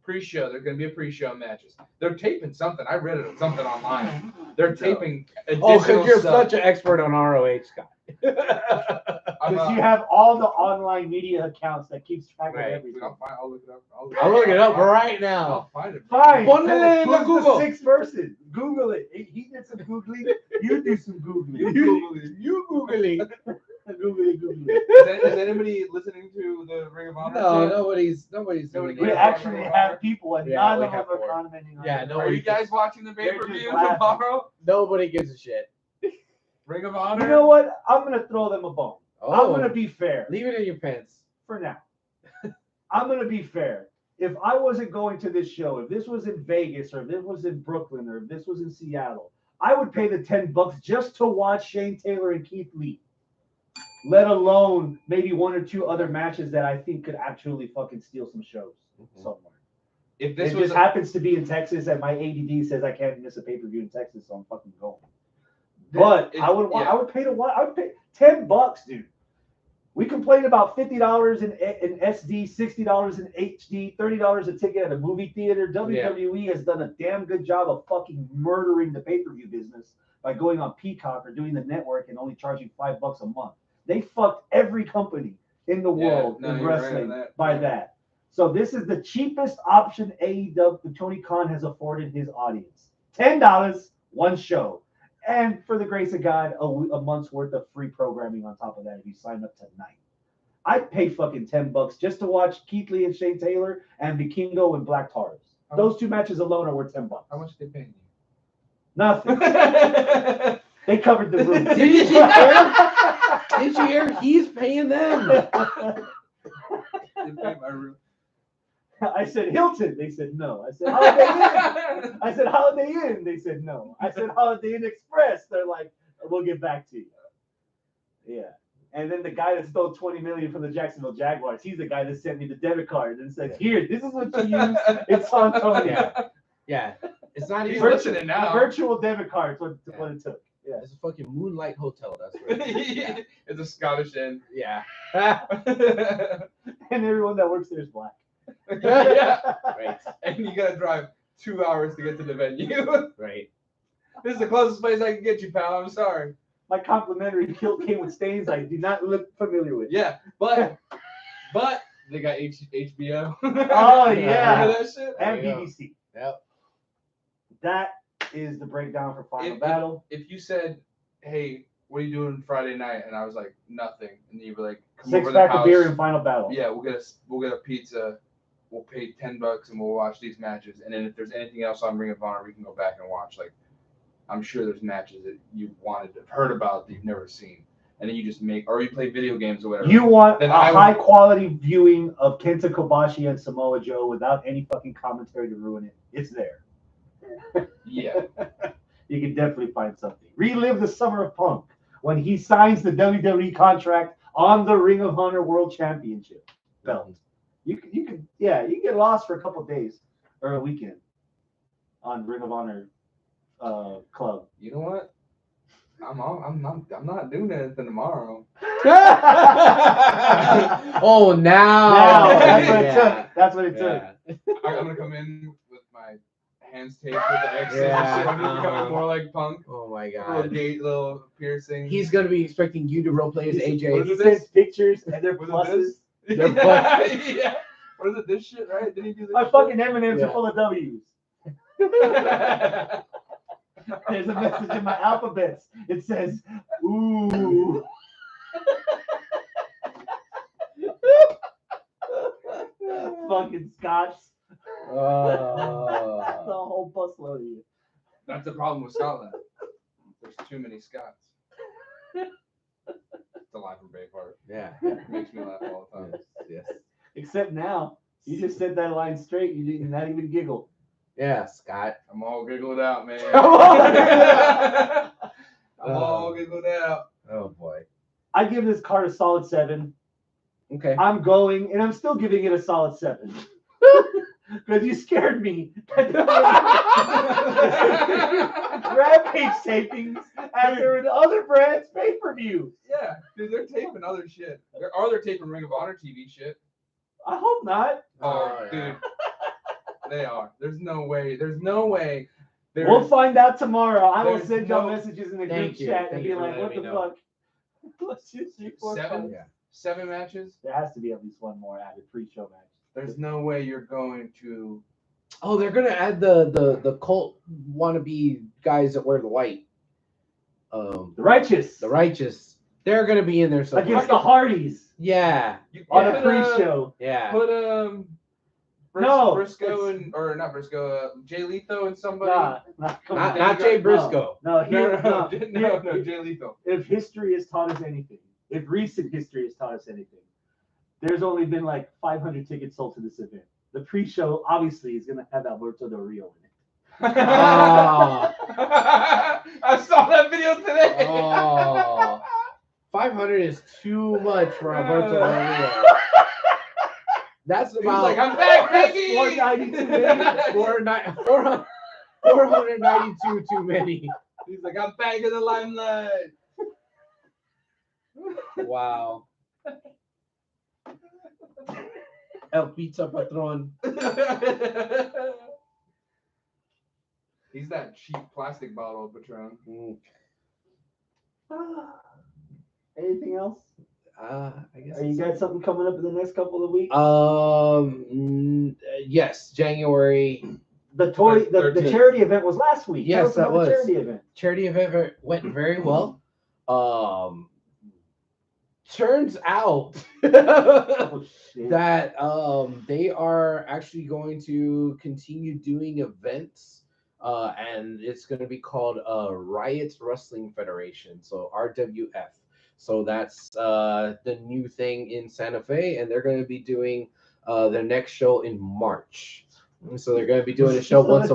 Pre-show, there's gonna be a pre-show matches. They're taping something. I read it something online. They're taping additional Oh, because you're stuff. such an expert on ROH, Scott. Because you have all the online media accounts that keeps track Right. of everything. I'll look it up. I'll look it up right now. I'll find it. Fine. Ponle en la Who's Google. the sixth person? Google it. He did some Googling. You do some Googling. You Googling. Googling. Is anybody listening to the Ring of Honor? No, chat? nobody's Nobody doing We Yeah. it. actually have people, and Yeah, none we of them have are four. commenting on Yeah, it. no, Are you guys watching the They're pay-per-view just laughing. tomorrow? Nobody gives a shit. Ring of Honor. You know what? I'm gonna throw them a bone. I'm gonna be fair Leave it in your pants. for now. I'm gonna be fair. If I wasn't going to this show, if this was in Vegas or if this was in Brooklyn or if this was in Seattle, I would pay the $10 just to watch Shane Taylor and Keith Lee. Let alone maybe one or two other matches that I think could actually fucking steal some shows somewhere. If this It was just happens to be in Texas, and my ADD says I can't miss a pay-per-view in Texas, so I'm fucking going. But I would yeah. I would pay $10, dude. We complained about $50 in SD, $60 in HD, $30 a ticket at a movie theater. WWE has done a damn good job of fucking murdering the pay-per-view business by going on Peacock or doing the network and only charging $5 a month. They fucked every company in the world no, in you're right on wrestling that. by Yeah. that. So this is the cheapest option AEW Tony Khan has afforded his audience. $10, one show. And for the grace of God, a month's worth of free programming on top of that if you sign up tonight. I'd pay fucking $10 just to watch Keith Lee and Shane Taylor and Vikingo and Black Taurus. Those two matches alone are worth $10. How much are they paying Nothing. you? They covered the room. Did you hear? Did you hear? He's paying them. They pay my room. I said Hilton. They said no. I said Holiday Inn. I said Holiday Inn. They said no. I said Holiday Inn Express. They're like, we'll get back to you. Yeah. And then the guy that stole $20 million from the Jacksonville Jaguars, he's the guy that sent me the debit card and said, "Here, this is what you use. It's on Tony." Yeah. It's not He's even. listening now. Virtual debit cards. What it took. Yeah. It's a fucking Moonlight Hotel. That's what it is. Yeah. It's a Scottish inn. Yeah. And everyone that works there is black. Yeah. Right. And you gotta drive 2 hours to get to the venue. Right. This is the closest place I can get you, pal. I'm sorry. My complimentary kilt came with stains I do not look familiar with. Yeah, but they got HBO. Oh, yeah. Remember that shit? And Yeah. BBC. Yep. That is the breakdown for Final If- Battle. If you said, "Hey, what are you doing Friday night?" and I was like, "Nothing," and you were like, "Come over to the Six-pack house." of beer in Final Battle. Yeah, we'll get a pizza. We'll pay $10 and we'll watch these matches. And then if there's anything else on Ring of Honor, we can go back and watch. Like, I'm sure there's matches that you wanted to have heard about that you've never seen, and then you just make, or you play video games or whatever. You want Then a I would- high-quality viewing of Kenta Kobashi and Samoa Joe without any fucking commentary to ruin it. It's there. Yeah. You can definitely find something. Relive the summer of Punk when he signs the WWE contract on the Ring of Honor World Championship belt. You can get lost for a couple of days or a weekend on Ring of Honor club. You know what? I'm not doing anything tomorrow. Oh, now. Now, that's what it Yeah. took. That's what it took. Yeah. I'm gonna come in with my hands taped with the X's and Yeah, shit. I'm just becoming more like Punk. Oh my Little god. gate, little piercing. He's gonna be expecting you to role play as What AJ. He is sends this? pictures and they're Was it pluses. this? They're Yeah. What is it? This shit, right? Didn't he do this? My fucking M&Ms Yeah. are full of W's. There's a message in my alphabets. It says, ooh. Fucking scotch. The whole busload of you. That's the problem with Scotland. There's too many Scots. It's a line from Braveheart. Yeah. It makes me laugh all the time. Yes. Except now, you just said that line straight. You didn't not even giggle. Yeah, Scott. I'm all giggled out, man. Come on. I'm all giggled out. Oh boy. I give this card a solid 7. Okay. I'm going, and I'm still giving it a solid 7. Because you scared me. Rampage tapings after other brands pay-per-view. Yeah, dude, they're taping other shit. They're taping Ring of Honor TV shit. I hope not. Oh, yeah. dude. They are. There's no way. There's no way. We'll find out tomorrow. I will there's send y'all no- messages in the group Thank you. chat and Thank be you for like, what letting the me know. fuck? Let's just 3, 4, 7? 5. Yeah. 7 matches? There has to be at least one more added pre-show match. There's no way you're going to. Oh, they're gonna add the cult wannabe guys that wear the white. The Righteous. The righteous. They're gonna be in there somewhere. Against the Hardys Yeah. on put, a pre-show. Yeah. Put No, Briscoe it's- and or not Briscoe, Jay Lethal and somebody. Come Not on. not Jay Briscoe. No, No, here, no, Jay Lethal. If history has taught us anything, if recent history has taught us anything, there's only been like 500 tickets sold to this event. The pre-show obviously is going to have Alberto Del Rio in it. Oh. I saw that video today. Oh. 500 is too much for Alberto Del Rio. That's He was about like, I'm back, That's baby. 492 492 too many. He's like, I'm back in the limelight. Wow. El Pizza Patron. He's that cheap plastic bottle of Patron. Anything else? I guess. Are you got something coming up in the next couple of weeks? Yes, January the 13th. charity event was last week. Yes, Tell us about that was. the charity event. charity event went very well. Turns out Oh, shit. that they are actually going to continue doing events, and it's going to be called Riot Wrestling Federation, so RWF. So that's the new thing in Santa Fe, and they're going to be doing their next show in March. So they're going to be doing a show once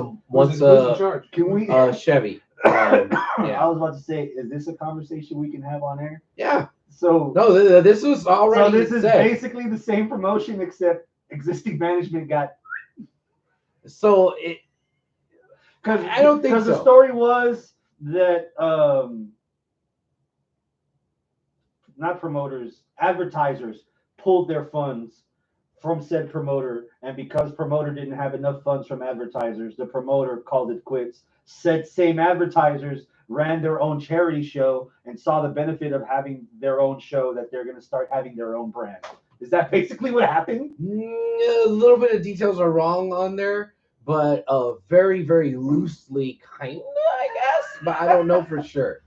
Who's in charge? Can we? Chevy. I Yeah. was about to say, is this a conversation we can have on air? Yeah. So, No, this was already so this is said. basically the same promotion except existing management got. So it. Because I don't think the so. story was that not promoters, advertisers pulled their funds from said promoter, and because promoter didn't have enough funds from advertisers, the promoter called it quits. Said same advertisers ran their own charity show and saw the benefit of having their own show that they're going to start having their own brand. Is that basically what happened? A little bit of details are wrong on there, but very, very loosely, kind of, I guess. But I don't know for sure.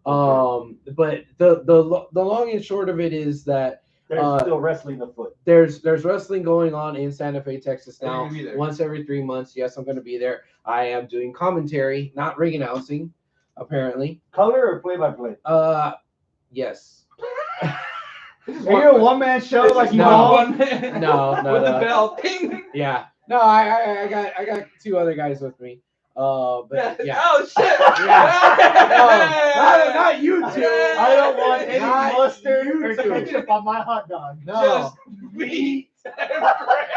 But the long and short of it is that There's still wrestling afoot. there's wrestling going on in Santa Fe, Texas Are you now. gonna be there? Once every 3 months. Yes, I'm going to be there. I am doing commentary, not ring announcing, apparently. Color or play-by-play? Yes. Are you a one-man show like you No. all? One man. No, With the no. bell. Ping. Yeah. No, I got 2 other guys with me. But yeah. Oh shit. No, not you two. I don't want any Not mustard you or two. ketchup on my hot dog. No. Just meat and bread.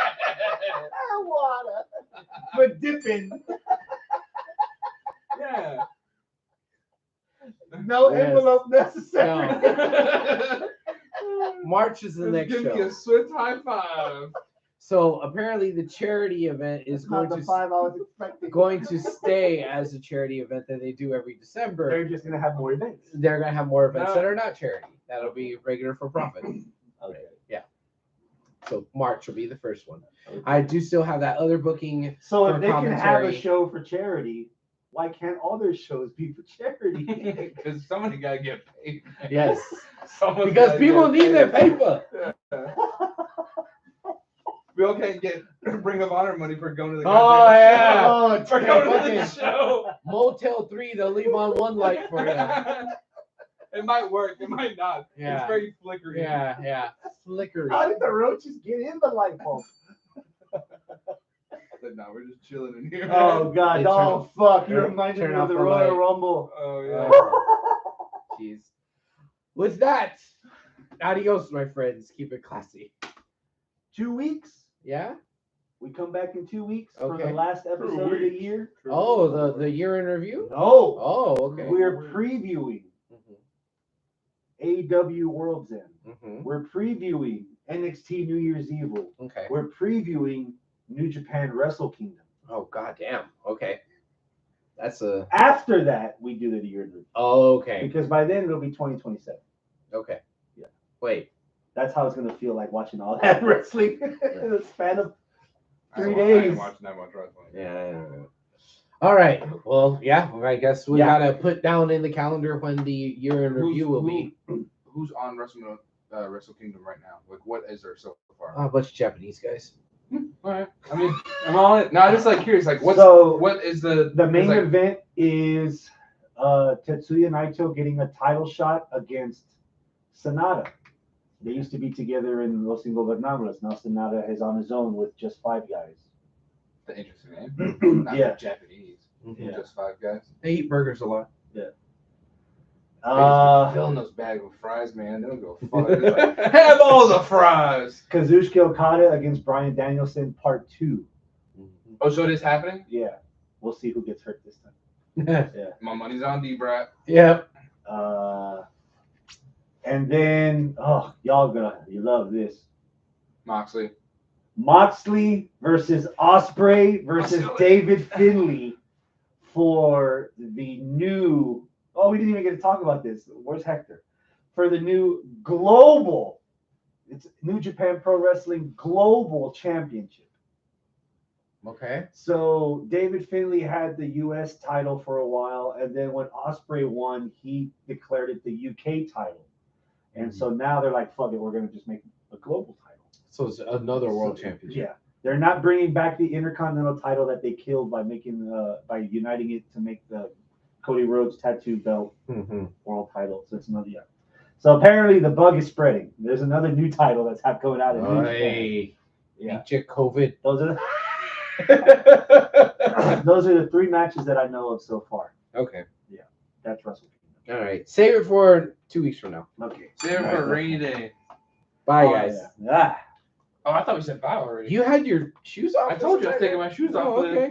I wanna. But dipping. Yeah, Yeah. No Yes. envelope necessary. March is the Just next give me show. a swift high five. So apparently the charity event is It's not the 5 I was expecting. going to stay as a charity event that they do every December. They're just gonna have more events. They're gonna have more events No. that are not charity. That'll be regular for profit. Okay. So March will be the first one. I do still have that other booking. So For if they can have a commentary. show for charity, why can't all their shows be for charity? Because somebody gotta get paid. Yes. Someone's Because gotta people get need their paid. paper. We all can't get Ring of Honor money for going to the Oh goddamn yeah. Oh, show. For going to the fucking show. Motel 3, they'll leave on one light for you. It might work, it might not. Yeah. It's very flickery. Yeah. Flickery. How did the roaches get in the light bulb? But no, we're just chilling in here. Oh god, They oh fuck, you turn- reminded turn me of off the the Royal light. Rumble. Oh yeah. Jeez. With that, adios, my friends. Keep it classy. 2 weeks. Yeah. We come back in 2 weeks for Okay. the last episode of the year. Oh, the year in review. No, Oh, okay. we're previewing AEW World's End. Mm-hmm. We're previewing NXT New Year's Evil. Okay. We're previewing New Japan Wrestle Kingdom. Oh, goddamn. Okay. That's a. After that, we do the year in review. Okay. Because by then it'll be 2027. Okay. Yeah. Wait. That's how it's gonna feel like watching all that wrestling in the span of I 3 ain't days. watching that much wrestling. Yeah. All right. Well, yeah. I guess we Yeah. gotta put down in the calendar when the year in review will be. Who's on Wrestle Kingdom right now? Like, what is there so far? Oh, a bunch of Japanese guys. All right. I mean, I'm all in. No, I'm just like curious. Like, what is the main like, event is Tetsuya Naito getting a title shot against Sonata. They used to be together in Los Ingobernables. Now Sonata is on his own with just 5 guys. the interesting name? Not Yeah. Japanese. Yeah. Just 5 guys. They eat burgers a lot. Filling those bags with fries, man. They don't go fuck. They're like, have all the fries. Kazuchika Okada against Bryan Danielson, part 2. Oh, so it is happening? Yeah, we'll see who gets hurt this time. My money's on D-Brat. Yep. And then, oh, you love this. Moxley. Moxley versus Ospreay versus Moxley. David Finlay for the new. Oh, we didn't even get to talk about this. Where's Hector? For the new global, it's New Japan Pro Wrestling Global Championship. Okay. So David Finlay had the U.S. title for a while, and then when Ospreay won, he declared it the U.K. title. And so now they're like, fuck it, we're going to just make a global title. So it's another world championship. Yeah. They're not bringing back the Intercontinental title that they killed by uniting it to make the Cody Rhodes tattoo belt Mm-hmm. world title. So it's another year. So apparently the bug is spreading. There's another new title that's going out in New Japan. Hey. Yeah. Eat your COVID. Those are the 3 matches that I know of so far. Okay. That's Wrestle All right. Save it for 2 weeks from now. Kingdom. Okay. Save it for a rainy day. Bye, Oh, guys. yeah. Ah. Oh, I thought we said bye already. You had your shoes off? I told you I was taking my shoes off. Oh, okay.